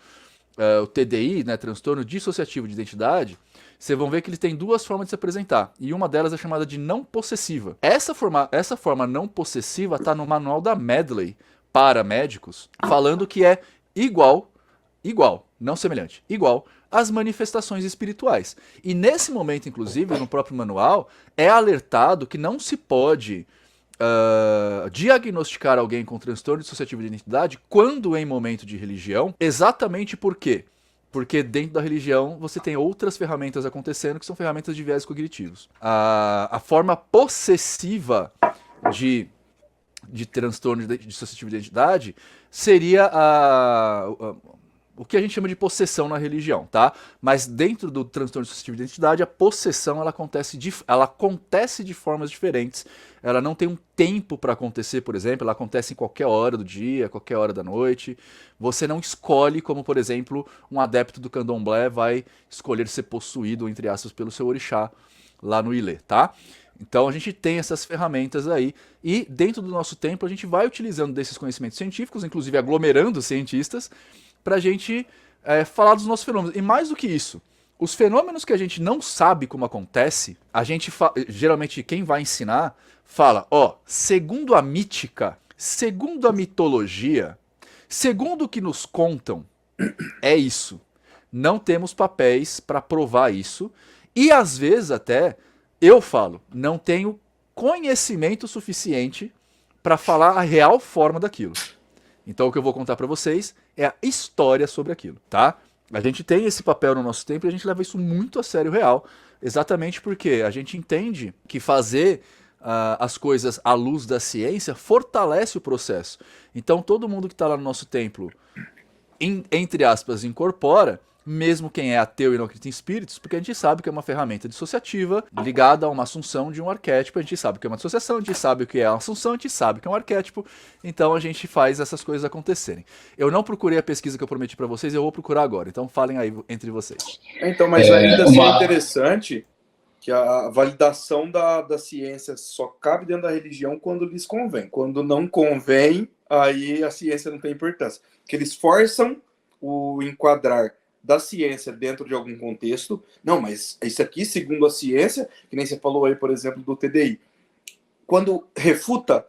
o TDI, né, transtorno dissociativo de identidade, vocês vão ver que ele tem duas formas de se apresentar, e uma delas é chamada de não possessiva. Essa forma não possessiva está no manual da Medley para médicos, falando que é igual, não semelhante, igual às manifestações espirituais. E nesse momento, inclusive, no próprio manual, é alertado que não se pode diagnosticar alguém com transtorno dissociativo de identidade quando em momento de religião, exatamente por quê? Porque dentro da religião você tem outras ferramentas acontecendo que são ferramentas de viés cognitivos. A forma possessiva de transtorno dissociativo de identidade seria o que a gente chama de possessão na religião, tá? Mas dentro do transtorno dissociativo de identidade, a possessão ela acontece de formas diferentes. Ela não tem um tempo para acontecer, por exemplo, ela acontece em qualquer hora do dia, qualquer hora da noite. Você não escolhe, como por exemplo, um adepto do candomblé vai escolher ser possuído, entre aspas, pelo seu orixá lá no Ilê, tá? Então a gente tem essas ferramentas aí, e dentro do nosso templo a gente vai utilizando desses conhecimentos científicos, inclusive aglomerando cientistas, para a gente falar dos nossos fenômenos. E mais do que isso, os fenômenos que a gente não sabe como acontece, a gente geralmente quem vai ensinar fala, segundo a mítica, segundo a mitologia, segundo o que nos contam, é isso. Não temos papéis para provar isso, e às vezes até eu falo, não tenho conhecimento suficiente para falar a real forma daquilo. Então o que eu vou contar para vocês é a história sobre aquilo, tá? A gente tem esse papel no nosso tempo e a gente leva isso muito a sério real, exatamente porque a gente entende que fazer as coisas à luz da ciência fortalece o processo. Então todo mundo que está lá no nosso templo, entre aspas, incorpora, mesmo quem é ateu e não acredita em espíritos, porque a gente sabe que é uma ferramenta dissociativa ligada a uma assunção de um arquétipo, a gente sabe que é uma dissociação, a gente sabe o que é uma assunção, a gente sabe que é um arquétipo, então a gente faz essas coisas acontecerem. Eu não procurei a pesquisa que eu prometi para vocês, eu vou procurar agora, então falem aí entre vocês. Então, mas ainda assim é interessante que a validação da ciência só cabe dentro da religião quando lhes convém. Quando não convém, aí a ciência não tem importância. Porque eles forçam o enquadrar da ciência dentro de algum contexto. Não, mas isso aqui, segundo a ciência, que nem você falou aí, por exemplo, do TDI. Quando refuta,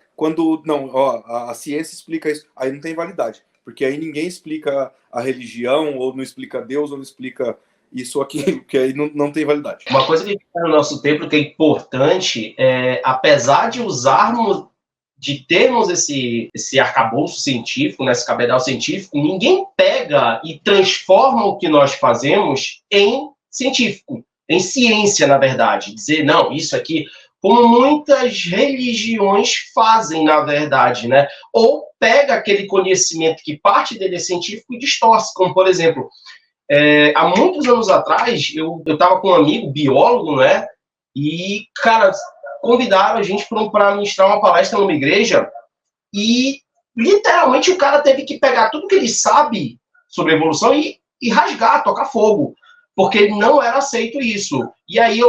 a ciência explica isso, aí não tem validade. Porque aí ninguém explica a religião, ou não explica Deus, ou não explica isso aqui, que aí não tem validade. Uma coisa que no nosso tempo que é importante é, apesar de termos esse arcabouço científico, né, esse cabedal científico, ninguém pega e transforma o que nós fazemos em científico, em ciência, na verdade. Dizer, não, isso aqui, como muitas religiões fazem, na verdade, né? Ou pega aquele conhecimento que parte dele é científico e distorce, como, por exemplo, há muitos anos atrás, eu estava com um amigo, biólogo, né? E, cara, convidaram a gente para ministrar uma palestra numa igreja e, literalmente, o cara teve que pegar tudo que ele sabe sobre evolução e rasgar, tocar fogo, porque não era aceito isso. E aí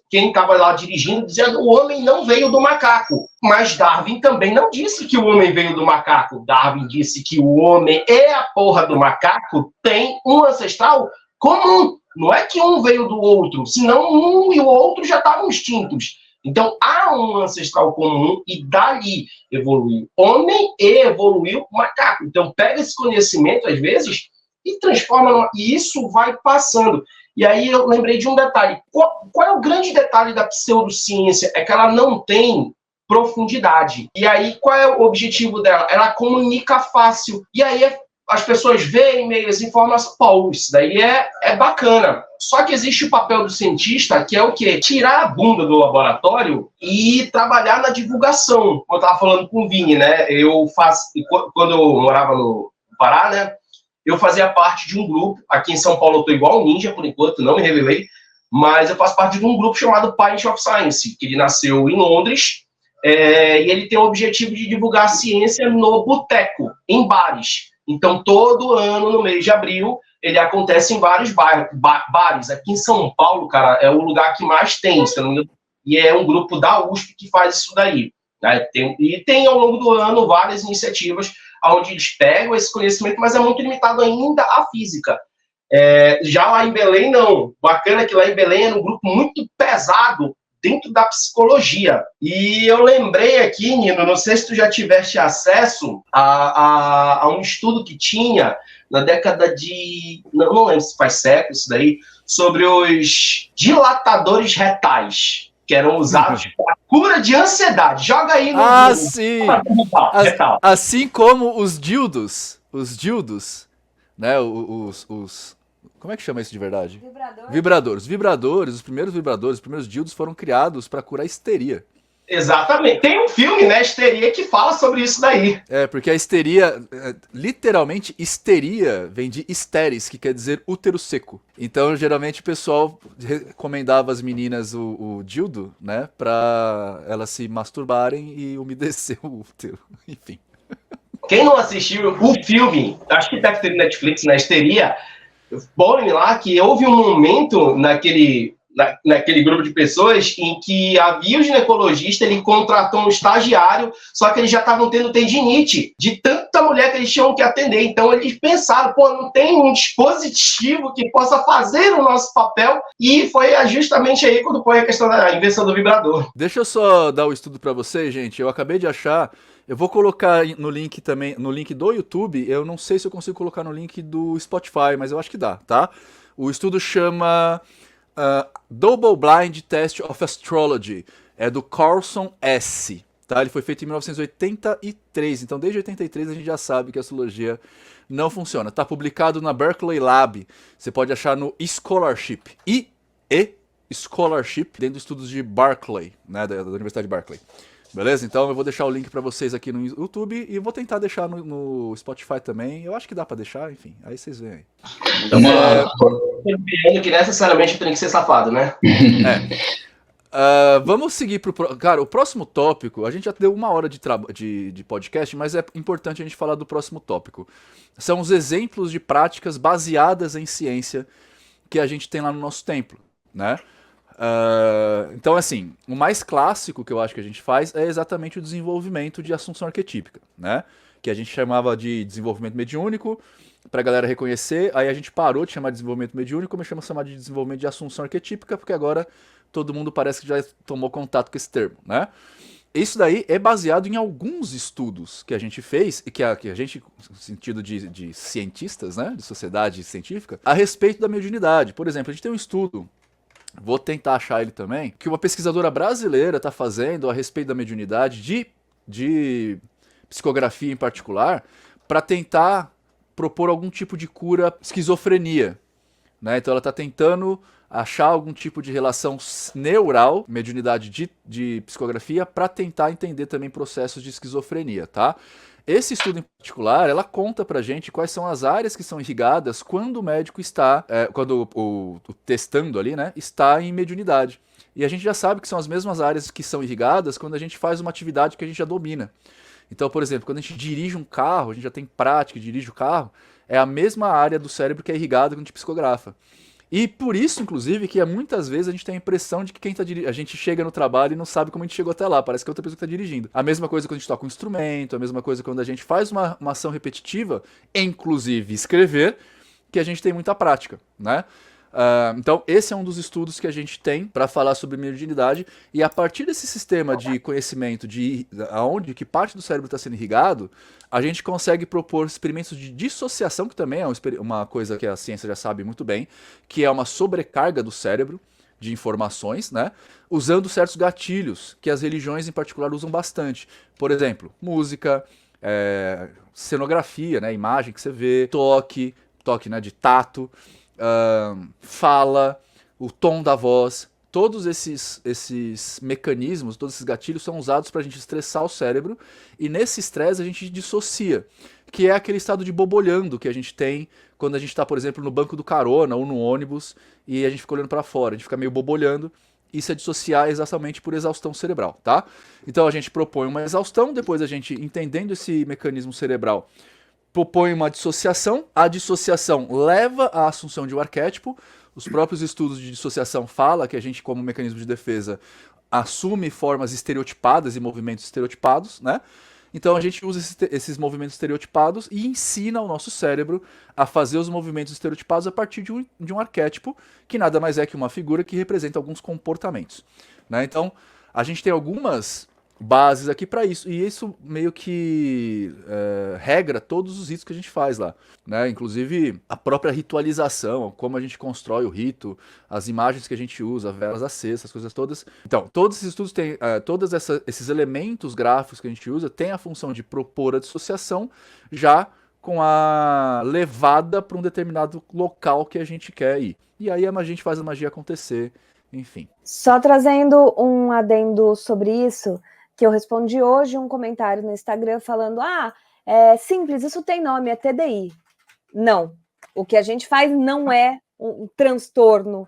quem estava lá dirigindo dizia o homem não veio do macaco. Mas Darwin também não disse que o homem veio do macaco. Darwin disse que o homem e a porra do macaco tem um ancestral comum. Não é que um veio do outro, senão um e o outro já estavam extintos. Então, há um ancestral comum e dali evoluiu homem e evoluiu macaco. Então, pega esse conhecimento, às vezes, e transforma, e isso vai passando. E aí eu lembrei de um detalhe. Qual é o grande detalhe da pseudociência? É que ela não tem profundidade. E aí, qual é o objetivo dela? Ela comunica fácil. E aí as pessoas veem meio as informações, pô, isso daí é bacana. Só que existe o papel do cientista, que é o quê? Tirar a bunda do laboratório e trabalhar na divulgação. Como eu estava falando com o Vini, né? Quando eu morava no Pará, né? Eu fazia parte de um grupo, aqui em São Paulo eu estou igual um ninja, por enquanto, não me revelei, mas eu faço parte de um grupo chamado Pint of Science, que ele nasceu em Londres, e ele tem o objetivo de divulgar a ciência no boteco, em bares. Então, todo ano, no mês de abril, ele acontece em vários bares. Aqui em São Paulo, cara, é o lugar que mais tem, se não me engano, e é um grupo da USP que faz isso daí. Né? Tem, ao longo do ano, várias iniciativas onde eles pegam esse conhecimento, mas é muito limitado ainda à física. Já lá em Belém, não. Bacana que lá em Belém era um grupo muito pesado dentro da psicologia. E eu lembrei aqui, Nino, não sei se tu já tiveste acesso a um estudo que tinha na década de... Não lembro se faz século isso daí, sobre os dilatadores retais, que eram usados para cura de ansiedade. Joga aí no... Sim! Assim como os dildos, né, os como é que chama isso de verdade? Vibradores. Os primeiros dildos foram criados para curar histeria. Exatamente. Tem um filme, né, Histeria, que fala sobre isso daí. Porque a histeria, literalmente, histeria vem de histeris, que quer dizer útero seco. Então, geralmente, o pessoal recomendava às meninas o dildo, né, pra elas se masturbarem e umedecer o útero. Enfim. Quem não assistiu o filme, acho que deve ter no Netflix, na Histeria, põe lá que houve um momento naquele grupo de pessoas em que havia o ginecologista, ele contratou um estagiário, só que eles já estavam tendo tendinite de tanta mulher que eles tinham que atender. Então eles pensaram, não tem um dispositivo que possa fazer o nosso papel, e foi justamente aí quando foi a questão da invenção do vibrador. Deixa eu só dar o estudo para vocês, gente. Eu acabei de achar, eu vou colocar no link também, no link do YouTube, eu não sei se eu consigo colocar no link do Spotify, mas eu acho que dá, tá? O estudo chama... Double Blind Test of Astrology, é do Carlson S. Tá? Ele foi feito em 1983, então desde 83 a gente já sabe que a astrologia não funciona. Está publicado na Berkeley Lab, você pode achar no eScholarship, Scholarship, dentro dos estudos de Berkeley, né, da Universidade de Berkeley. Beleza? Então eu vou deixar o link para vocês aqui no YouTube e vou tentar deixar no Spotify também. Eu acho que dá para deixar, enfim. Aí vocês veem. Que necessariamente tem que ser safado, né? Vamos seguir pro... Cara, o próximo tópico, a gente já deu 1 hora de podcast, mas é importante a gente falar do próximo tópico. São os exemplos de práticas baseadas em ciência que a gente tem lá no nosso templo, né? Então, assim, o mais clássico que eu acho que a gente faz é exatamente o desenvolvimento de assunção arquetípica, né? Que a gente chamava de desenvolvimento mediúnico, pra galera reconhecer, aí a gente parou de chamar de desenvolvimento mediúnico, começamos a chamar de desenvolvimento de assunção arquetípica, porque agora todo mundo parece que já tomou contato com esse termo, né? isso daí é baseado em alguns estudos que a gente fez, e que a gente, no sentido de cientistas, né, de sociedade científica, a respeito da mediunidade. Por exemplo, a gente tem um estudo, vou tentar achar ele também, que uma pesquisadora brasileira está fazendo a respeito da mediunidade de psicografia em particular, para tentar propor algum tipo de cura esquizofrenia, né? Então ela está tentando achar algum tipo de relação neural, mediunidade de psicografia, para tentar entender também processos de esquizofrenia, tá? Esse estudo em particular, ela conta pra gente quais são as áreas que são irrigadas quando o médico está, quando o testando ali, né, está em mediunidade. E a gente já sabe que são as mesmas áreas que são irrigadas quando a gente faz uma atividade que a gente já domina. Então, por exemplo, quando a gente dirige um carro, a gente já tem prática, dirige o carro, é a mesma área do cérebro que é irrigada quando a gente psicografa. E por isso, inclusive, que muitas vezes a gente tem a impressão de que quem tá dirigindo, a gente chega no trabalho e não sabe como a gente chegou até lá, parece que é outra pessoa que tá dirigindo. A mesma coisa quando a gente toca um instrumento, a mesma coisa quando a gente faz uma ação repetitiva, inclusive escrever, que a gente tem muita prática, né? Então, esse é um dos estudos que a gente tem para falar sobre mediunidade, e a partir desse sistema de conhecimento de aonde, que parte do cérebro está sendo irrigado, a gente consegue propor experimentos de dissociação, que também é uma coisa que a ciência já sabe muito bem, que é uma sobrecarga do cérebro de informações, né? Usando certos gatilhos que as religiões em particular usam bastante. Por exemplo, música, cenografia, né? Imagem que você vê, toque, né? De tato, fala, o tom da voz, todos esses mecanismos, todos esses gatilhos são usados para a gente estressar o cérebro, e nesse estresse a gente dissocia, que é aquele estado de bobolhando que a gente tem quando a gente está, por exemplo, no banco do carona ou no ônibus e a gente fica olhando para fora, a gente fica meio bobolhando. Isso é dissociar exatamente por exaustão cerebral, tá? Então a gente propõe uma exaustão, depois a gente, entendendo esse mecanismo cerebral, propõe uma dissociação, a dissociação leva à assunção de um arquétipo. Os próprios estudos de dissociação falam que a gente, como mecanismo de defesa, assume formas estereotipadas e movimentos estereotipados, né? Então a gente usa esses movimentos estereotipados e ensina o nosso cérebro a fazer os movimentos estereotipados a partir de um arquétipo, que nada mais é que uma figura que representa alguns comportamentos, né? Então a gente tem algumas bases aqui para isso, e isso meio que regra todos os ritos que a gente faz lá, né? Inclusive a própria ritualização, como a gente constrói o rito, as imagens que a gente usa, velas acesas, as coisas todas. Então, todos esses estudos têm, todos esses elementos gráficos que a gente usa têm a função de propor a dissociação, já com a levada para um determinado local que a gente quer ir. E aí a gente faz a magia acontecer, enfim. Só trazendo um adendo sobre isso, que eu respondi hoje um comentário no Instagram falando, é simples, isso tem nome, é TDI. Não, o que a gente faz não é um transtorno.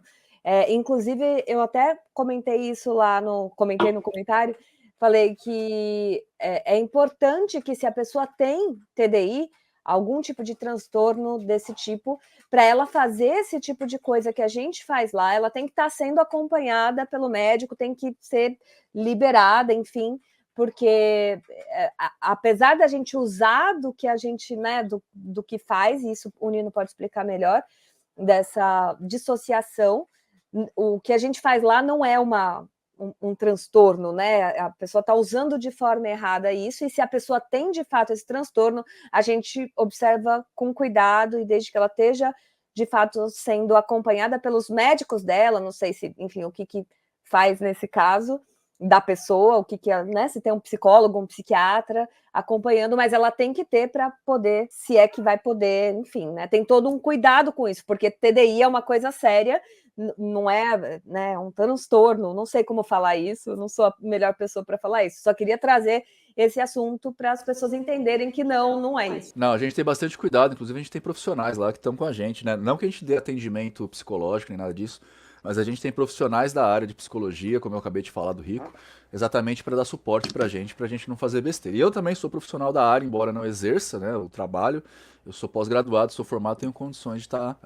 Inclusive, eu até comentei isso lá comentei no comentário, falei que é importante que se a pessoa tem TDI, algum tipo de transtorno desse tipo, para ela fazer esse tipo de coisa que a gente faz lá, ela tem que estar sendo acompanhada pelo médico, tem que ser liberada, enfim, porque apesar da gente usar do que a gente, né, do que faz, e isso o Nino pode explicar melhor, dessa dissociação, o que a gente faz lá não é um transtorno, né? A pessoa está usando de forma errada isso, e se a pessoa tem de fato esse transtorno, a gente observa com cuidado, e desde que ela esteja de fato sendo acompanhada pelos médicos dela, não sei se, enfim, o que faz nesse caso da pessoa, o que né? Se tem um psicólogo, um psiquiatra acompanhando, mas ela tem que ter para poder, se é que vai poder, enfim, né? Tem todo um cuidado com isso, porque TDI é uma coisa séria, não é, né, um transtorno, não sei como falar isso, não sou a melhor pessoa para falar isso, só queria trazer esse assunto para as pessoas entenderem que não é isso. Não, a gente tem bastante cuidado, inclusive a gente tem profissionais lá que estão com a gente, né? Não que a gente dê atendimento psicológico nem nada disso, mas a gente tem profissionais da área de psicologia, como eu acabei de falar do Rico, exatamente para dar suporte pra gente não fazer besteira. E eu também sou profissional da área, embora não exerça, né, o trabalho. Eu sou pós-graduado, sou formado, tenho condições de estar,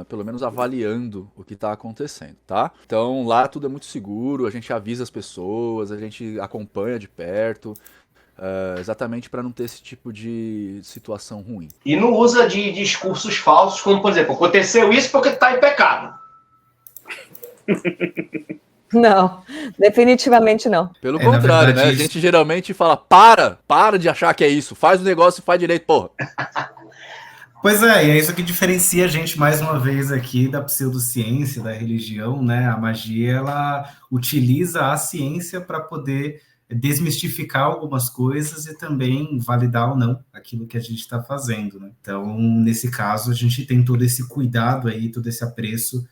pelo menos, avaliando o que está acontecendo, tá? Então, lá tudo é muito seguro, a gente avisa as pessoas, a gente acompanha de perto, exatamente para não ter esse tipo de situação ruim. E não usa de discursos falsos, como, por exemplo, aconteceu isso porque está em pecado. Não, definitivamente não. Pelo É, na contrário, verdade, né? A isso- gente geralmente fala, para de achar que é isso, faz o negócio e faz direito, porra. Pois é, e é isso que diferencia a gente, mais uma vez, aqui da pseudociência, da religião, né? A magia, ela utiliza a ciência para poder desmistificar algumas coisas e também validar ou não aquilo que a gente está fazendo, né? Então, nesse caso, a gente tem todo esse cuidado aí, todo esse apreço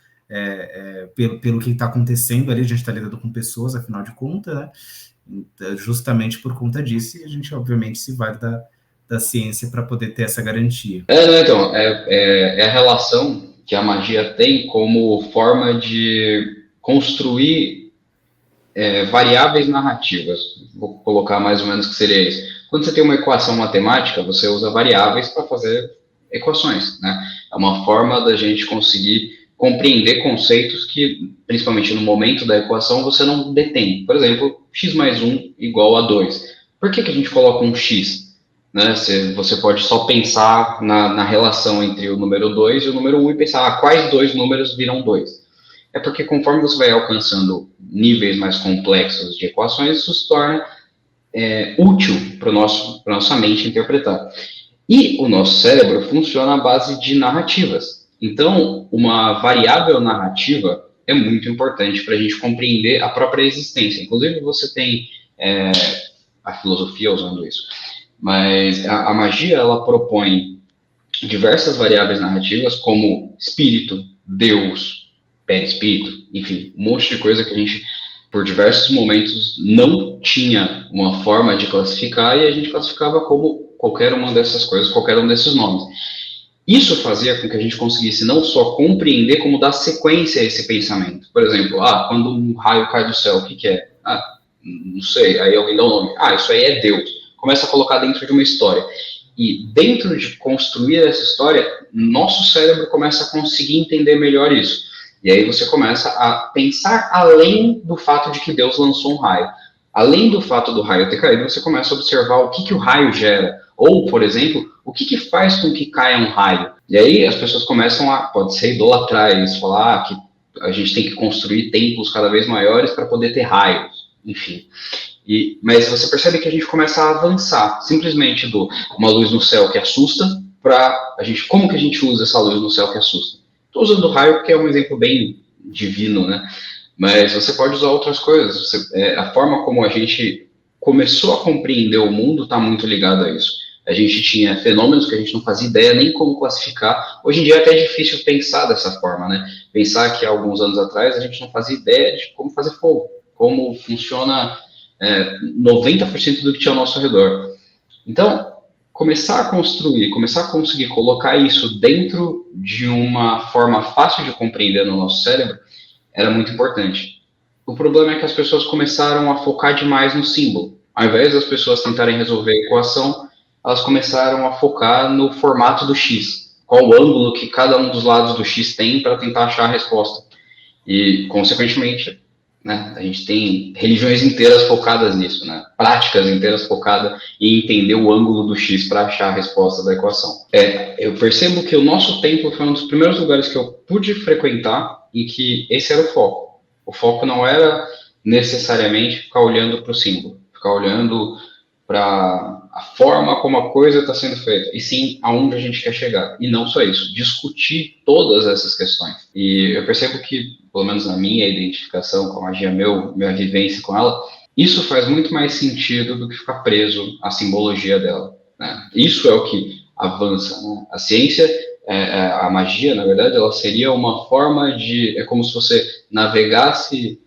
pelo que está acontecendo ali. A gente está lidando com pessoas, afinal de contas, né? Então, justamente por conta disso, e a gente, obviamente, se vale da ciência para poder ter essa garantia. Então, é a relação que a magia tem como forma de construir variáveis narrativas. Vou colocar mais ou menos o que seria isso. Quando você tem uma equação matemática, você usa variáveis para fazer equações, né? É uma forma da gente conseguir compreender conceitos que, principalmente no momento da equação, você não detém. Por exemplo, x mais 1 igual a 2. Por que a gente coloca um x? Né? Você pode só pensar na relação entre o número 2 e o número 1 e pensar quais dois números viram 2. É porque conforme você vai alcançando níveis mais complexos de equações, isso se torna útil para nossa mente interpretar. E o nosso cérebro funciona à base de narrativas. Então, uma variável narrativa é muito importante para a gente compreender a própria existência. Inclusive, você tem a filosofia usando isso. Mas a magia, ela propõe diversas variáveis narrativas, como espírito, Deus, perispírito, enfim, um monte de coisa que a gente, por diversos momentos, não tinha uma forma de classificar, e a gente classificava como qualquer uma dessas coisas, qualquer um desses nomes. Isso fazia com que a gente conseguisse não só compreender, como dar sequência a esse pensamento. Por exemplo, quando um raio cai do céu, o que é? Não sei, aí alguém dá um nome. Isso aí é Deus. Começa a colocar dentro de uma história. E dentro de construir essa história, nosso cérebro começa a conseguir entender melhor isso. E aí você começa a pensar além do fato de que Deus lançou um raio. Além do fato do raio ter caído, você começa a observar o que o raio gera. Ou, por exemplo, o que faz com que caia um raio. E aí as pessoas começam pode ser idolatrar isso, falar que a gente tem que construir templos cada vez maiores para poder ter raios. Enfim. Mas você percebe que a gente começa a avançar, simplesmente uma luz no céu que assusta, para a gente, como que a gente usa essa luz no céu que assusta? Estou usando o raio porque é um exemplo bem divino, né? Mas você pode usar outras coisas. A forma como a gente começou a compreender o mundo está muito ligada a isso. A gente tinha fenômenos que a gente não fazia ideia nem como classificar. Hoje em dia é até difícil pensar dessa forma, né? Pensar que há alguns anos atrás a gente não fazia ideia de como fazer fogo, como funciona 90% do que tinha ao nosso redor. Então, começar a construir, começar a conseguir colocar isso dentro de uma forma fácil de compreender no nosso cérebro era muito importante. O problema é que as pessoas começaram a focar demais no símbolo. Ao invés das pessoas tentarem resolver a equação, elas começaram a focar no formato do X, qual o ângulo que cada um dos lados do X tem para tentar achar a resposta. E, consequentemente, né, a gente tem religiões inteiras focadas nisso, né? Práticas inteiras focadas em entender o ângulo do X para achar a resposta da equação. Eu percebo que o nosso templo foi um dos primeiros lugares que eu pude frequentar em que esse era o foco. O foco não era necessariamente ficar olhando para o símbolo, ficar olhando para a forma como a coisa está sendo feita, e sim aonde a gente quer chegar. E não só isso, discutir todas essas questões. E eu percebo que, pelo menos na minha identificação com a magia, minha vivência com ela, isso faz muito mais sentido do que ficar preso à simbologia dela, né? Isso é o que avança, né? A ciência, a magia, na verdade, ela seria uma forma de... É como se você navegasse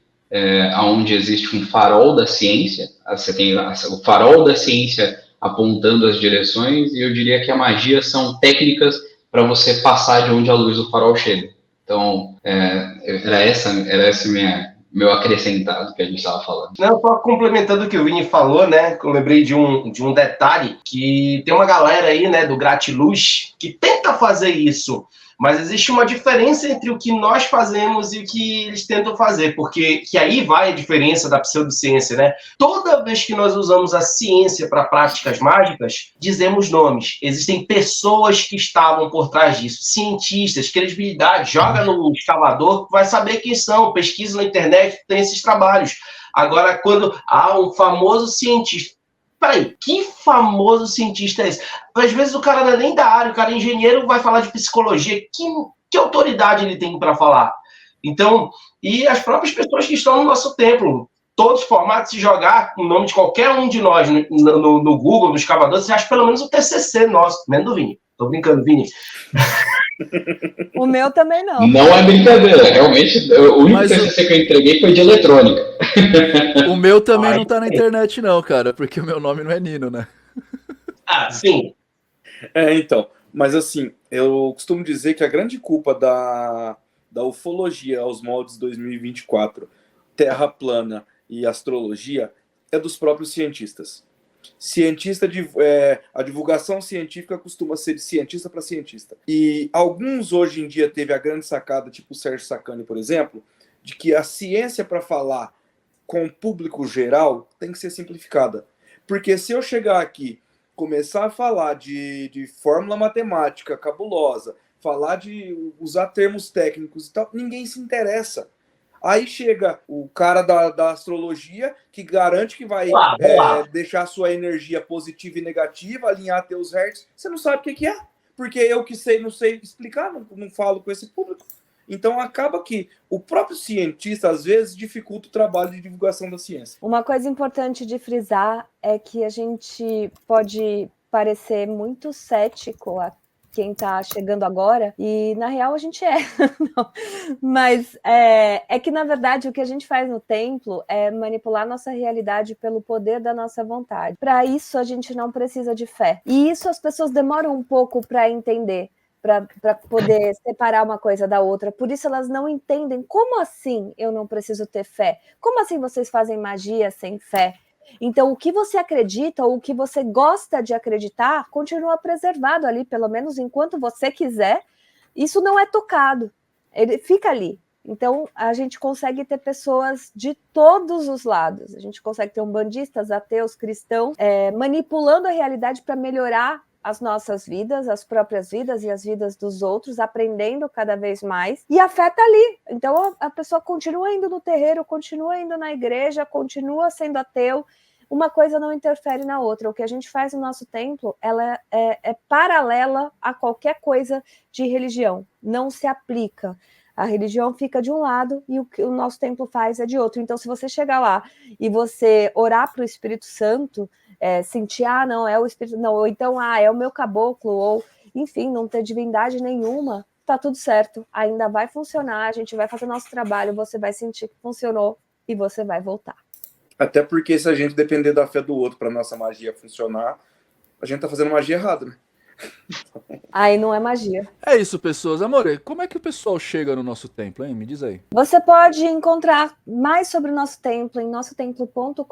onde existe um farol da ciência. Você tem o farol da ciência apontando as direções, e eu diria que a magia são técnicas para você passar de onde a luz do farol chega. Então, era esse meu acrescentado que a gente estava falando. Não, só complementando o que o Vini falou, né? Eu lembrei de um detalhe, que tem uma galera aí, né, do Gratiluz, que tenta fazer isso, Mas existe uma diferença entre o que nós fazemos e o que eles tentam fazer, porque que aí vai a diferença da pseudociência, né? Toda vez que nós usamos a ciência para práticas mágicas, dizemos nomes. Existem pessoas que estavam por trás disso, cientistas, credibilidade, joga no escavador, vai saber quem são, pesquisa na internet, tem esses trabalhos. Agora, quando há um famoso cientista, peraí, que famoso cientista é esse? Às vezes o cara não é nem da área, o cara é engenheiro, vai falar de psicologia. Que autoridade ele tem para falar? Então, e as próprias pessoas que estão no nosso templo, todos os formatos, se jogar o nome de qualquer um de nós no Google, no escavador, você acha pelo menos o TCC nosso, menos do Vini. Tô brincando, Vini. O meu também não. Não é brincadeira, realmente, o único TCC que eu entreguei foi de eletrônica. O meu também não tá na internet não, cara, porque o meu nome não é Nino, né? Ah, sim. Então, mas assim, eu costumo dizer que a grande culpa da ufologia aos moldes 2024, terra plana e astrologia é dos próprios cientistas. A divulgação científica costuma ser de cientista para cientista. E alguns hoje em dia teve a grande sacada, tipo o Sérgio Sacani, por exemplo, de que a ciência para falar com o público geral tem que ser simplificada. Porque se eu chegar aqui, começar a falar de fórmula matemática cabulosa, falar de usar termos técnicos e tal, ninguém se interessa. Aí chega o cara da astrologia, que garante que vai deixar a sua energia positiva e negativa, alinhar teus hertz. Você não sabe o que é, porque eu que sei, não sei explicar, não falo com esse público. Então acaba que o próprio cientista, às vezes, dificulta o trabalho de divulgação da ciência. Uma coisa importante de frisar é que a gente pode parecer muito cético a quem está chegando agora, e na real a gente é. Não. Mas é que, na verdade, o que a gente faz no templo é manipular nossa realidade pelo poder da nossa vontade. Para isso, a gente não precisa de fé. E isso as pessoas demoram um pouco para entender, para poder separar uma coisa da outra. Por isso elas não entendem. Como assim eu não preciso ter fé? Como assim vocês fazem magia sem fé? Então, o que você acredita ou o que você gosta de acreditar continua preservado ali, pelo menos enquanto você quiser. Isso não é tocado, ele fica ali. Então, a gente consegue ter pessoas de todos os lados. A gente consegue ter umbandistas, ateus, cristãos, manipulando a realidade para melhorar as nossas vidas, as próprias vidas e as vidas dos outros, aprendendo cada vez mais. E a fé está ali. Então, a pessoa continua indo no terreiro, continua indo na igreja, continua sendo ateu. Uma coisa não interfere na outra. O que a gente faz no nosso templo, ela é paralela a qualquer coisa de religião. Não se aplica. A religião fica de um lado e o que o nosso templo faz é de outro. Então, se você chegar lá e você orar para o Espírito Santo, sentir, não, é o Espírito, não, ou então, é o meu caboclo, ou, enfim, não ter divindade nenhuma, tá tudo certo, ainda vai funcionar, a gente vai fazer nosso trabalho, você vai sentir que funcionou e você vai voltar. Até porque se a gente depender da fé do outro para nossa magia funcionar, a gente tá fazendo magia errada, né? Aí não é magia. É isso, pessoas. Amore, como é que o pessoal chega no nosso templo, hein? Me diz aí. Você pode encontrar mais sobre o nosso templo em nossotemplo.com.br.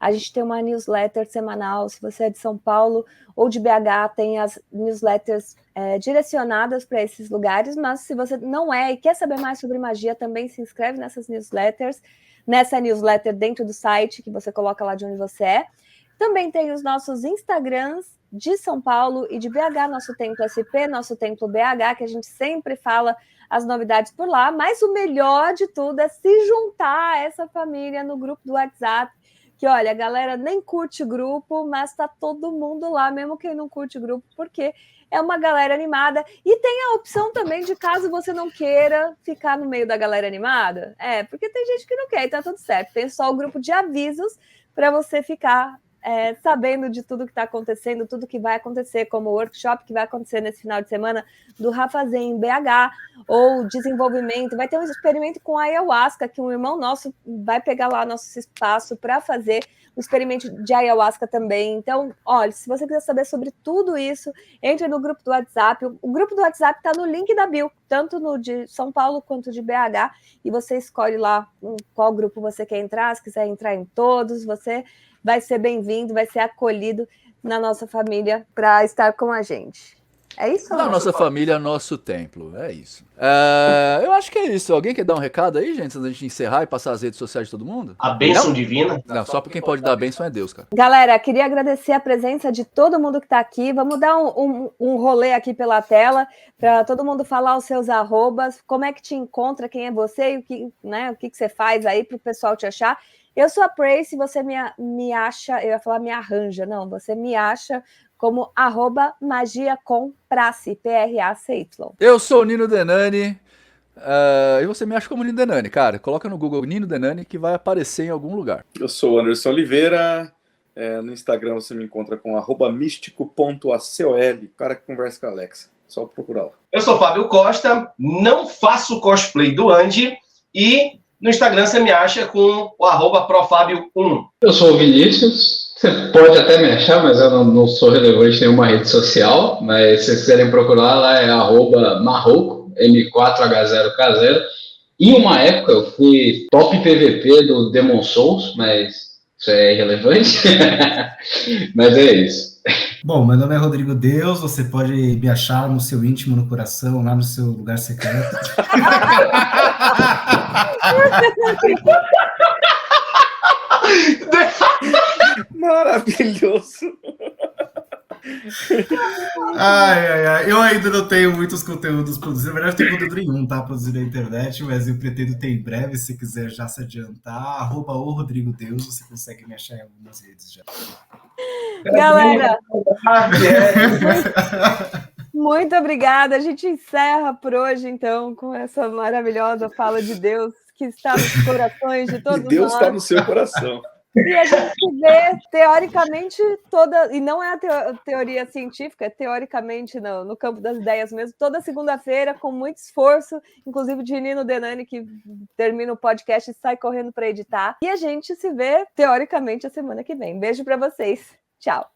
A gente tem uma newsletter semanal. Se você é de São Paulo ou de BH, tem as newsletters direcionadas para esses lugares. Mas se você não é e quer saber mais sobre magia, também se inscreve nessas newsletters. Nessa newsletter dentro do site, que você coloca lá de onde você é. Também tem os nossos Instagrams de São Paulo e de BH, Nosso Templo SP, Nosso Templo BH, que a gente sempre fala as novidades por lá, mas o melhor de tudo é se juntar a essa família no grupo do WhatsApp, que olha, a galera nem curte o grupo, mas tá todo mundo lá, mesmo quem não curte o grupo, porque é uma galera animada, e tem a opção também de caso você não queira ficar no meio da galera animada, porque tem gente que não quer e tá tudo certo, tem só o grupo de avisos para você ficar sabendo de tudo que está acontecendo, tudo que vai acontecer, como o workshop que vai acontecer nesse final de semana do Rafa Zen em BH, ou desenvolvimento, vai ter um experimento com ayahuasca, que um irmão nosso vai pegar lá nosso espaço para fazer um experimento de ayahuasca também. Então, olha, se você quiser saber sobre tudo isso, entre no grupo do WhatsApp. O grupo do WhatsApp está no link da bio, tanto no de São Paulo quanto de BH, e você escolhe lá qual grupo você quer entrar, se quiser entrar em todos, você vai ser bem-vindo, vai ser acolhido na nossa família para estar com a gente. É isso? Da nossa família, nosso templo. É isso. Eu acho que é isso. Alguém quer dar um recado aí, gente, antes da gente encerrar e passar as redes sociais de todo mundo? A bênção divina. Não, só pra quem pode dar bênção é Deus, cara. Galera, queria agradecer a presença de todo mundo que está aqui. Vamos dar um rolê aqui pela tela para todo mundo falar os seus arrobas, como é que te encontra, quem é você e o que você faz aí para o pessoal te achar. Eu sou a Prace, você me acha, eu ia falar me arranja, não, você me acha como @magiacompracy, P-R-A-C-Y. Eu sou o Nino Denani. E você me acha como Nino Denani, cara. Coloca no Google Nino Denani que vai aparecer em algum lugar. Eu sou o Anderson Oliveira. No Instagram você me encontra com @místico.acol. Cara que conversa com a Alexa. Só procurar lá. Eu sou Fábio Costa, não faço cosplay do Andy e no Instagram você me acha com o @profabio1. Eu sou o Vinícius. Você pode até me achar, mas eu não sou relevante em nenhuma rede social. Mas se vocês quiserem procurar lá, é @marroco, M4H0K0. Em uma época eu fui top PVP do Demon Souls, mas isso é irrelevante. Mas é isso. Bom, meu nome é Rodrigo Deus, você pode me achar no seu íntimo, no coração, lá no seu lugar secreto. Maravilhoso. Eu ainda não tenho muitos conteúdos produzidos. Na verdade, não tenho conteúdo nenhum, tá? Produzido na internet, mas eu pretendo ter em breve, se quiser já se adiantar. @o Rodrigo Deus, você consegue me achar em algumas redes já. Galera, muito obrigada. A gente encerra por hoje, então, com essa maravilhosa fala de Deus que está nos corações de todos E Deus nós. está no seu coração. E a gente vê, teoricamente, e não é a teoria científica, é teoricamente no campo das ideias mesmo, toda segunda-feira, com muito esforço, inclusive de Nino Denani, que termina o podcast e sai correndo para editar. E a gente se vê, teoricamente, a semana que vem. Beijo para vocês. Tchau.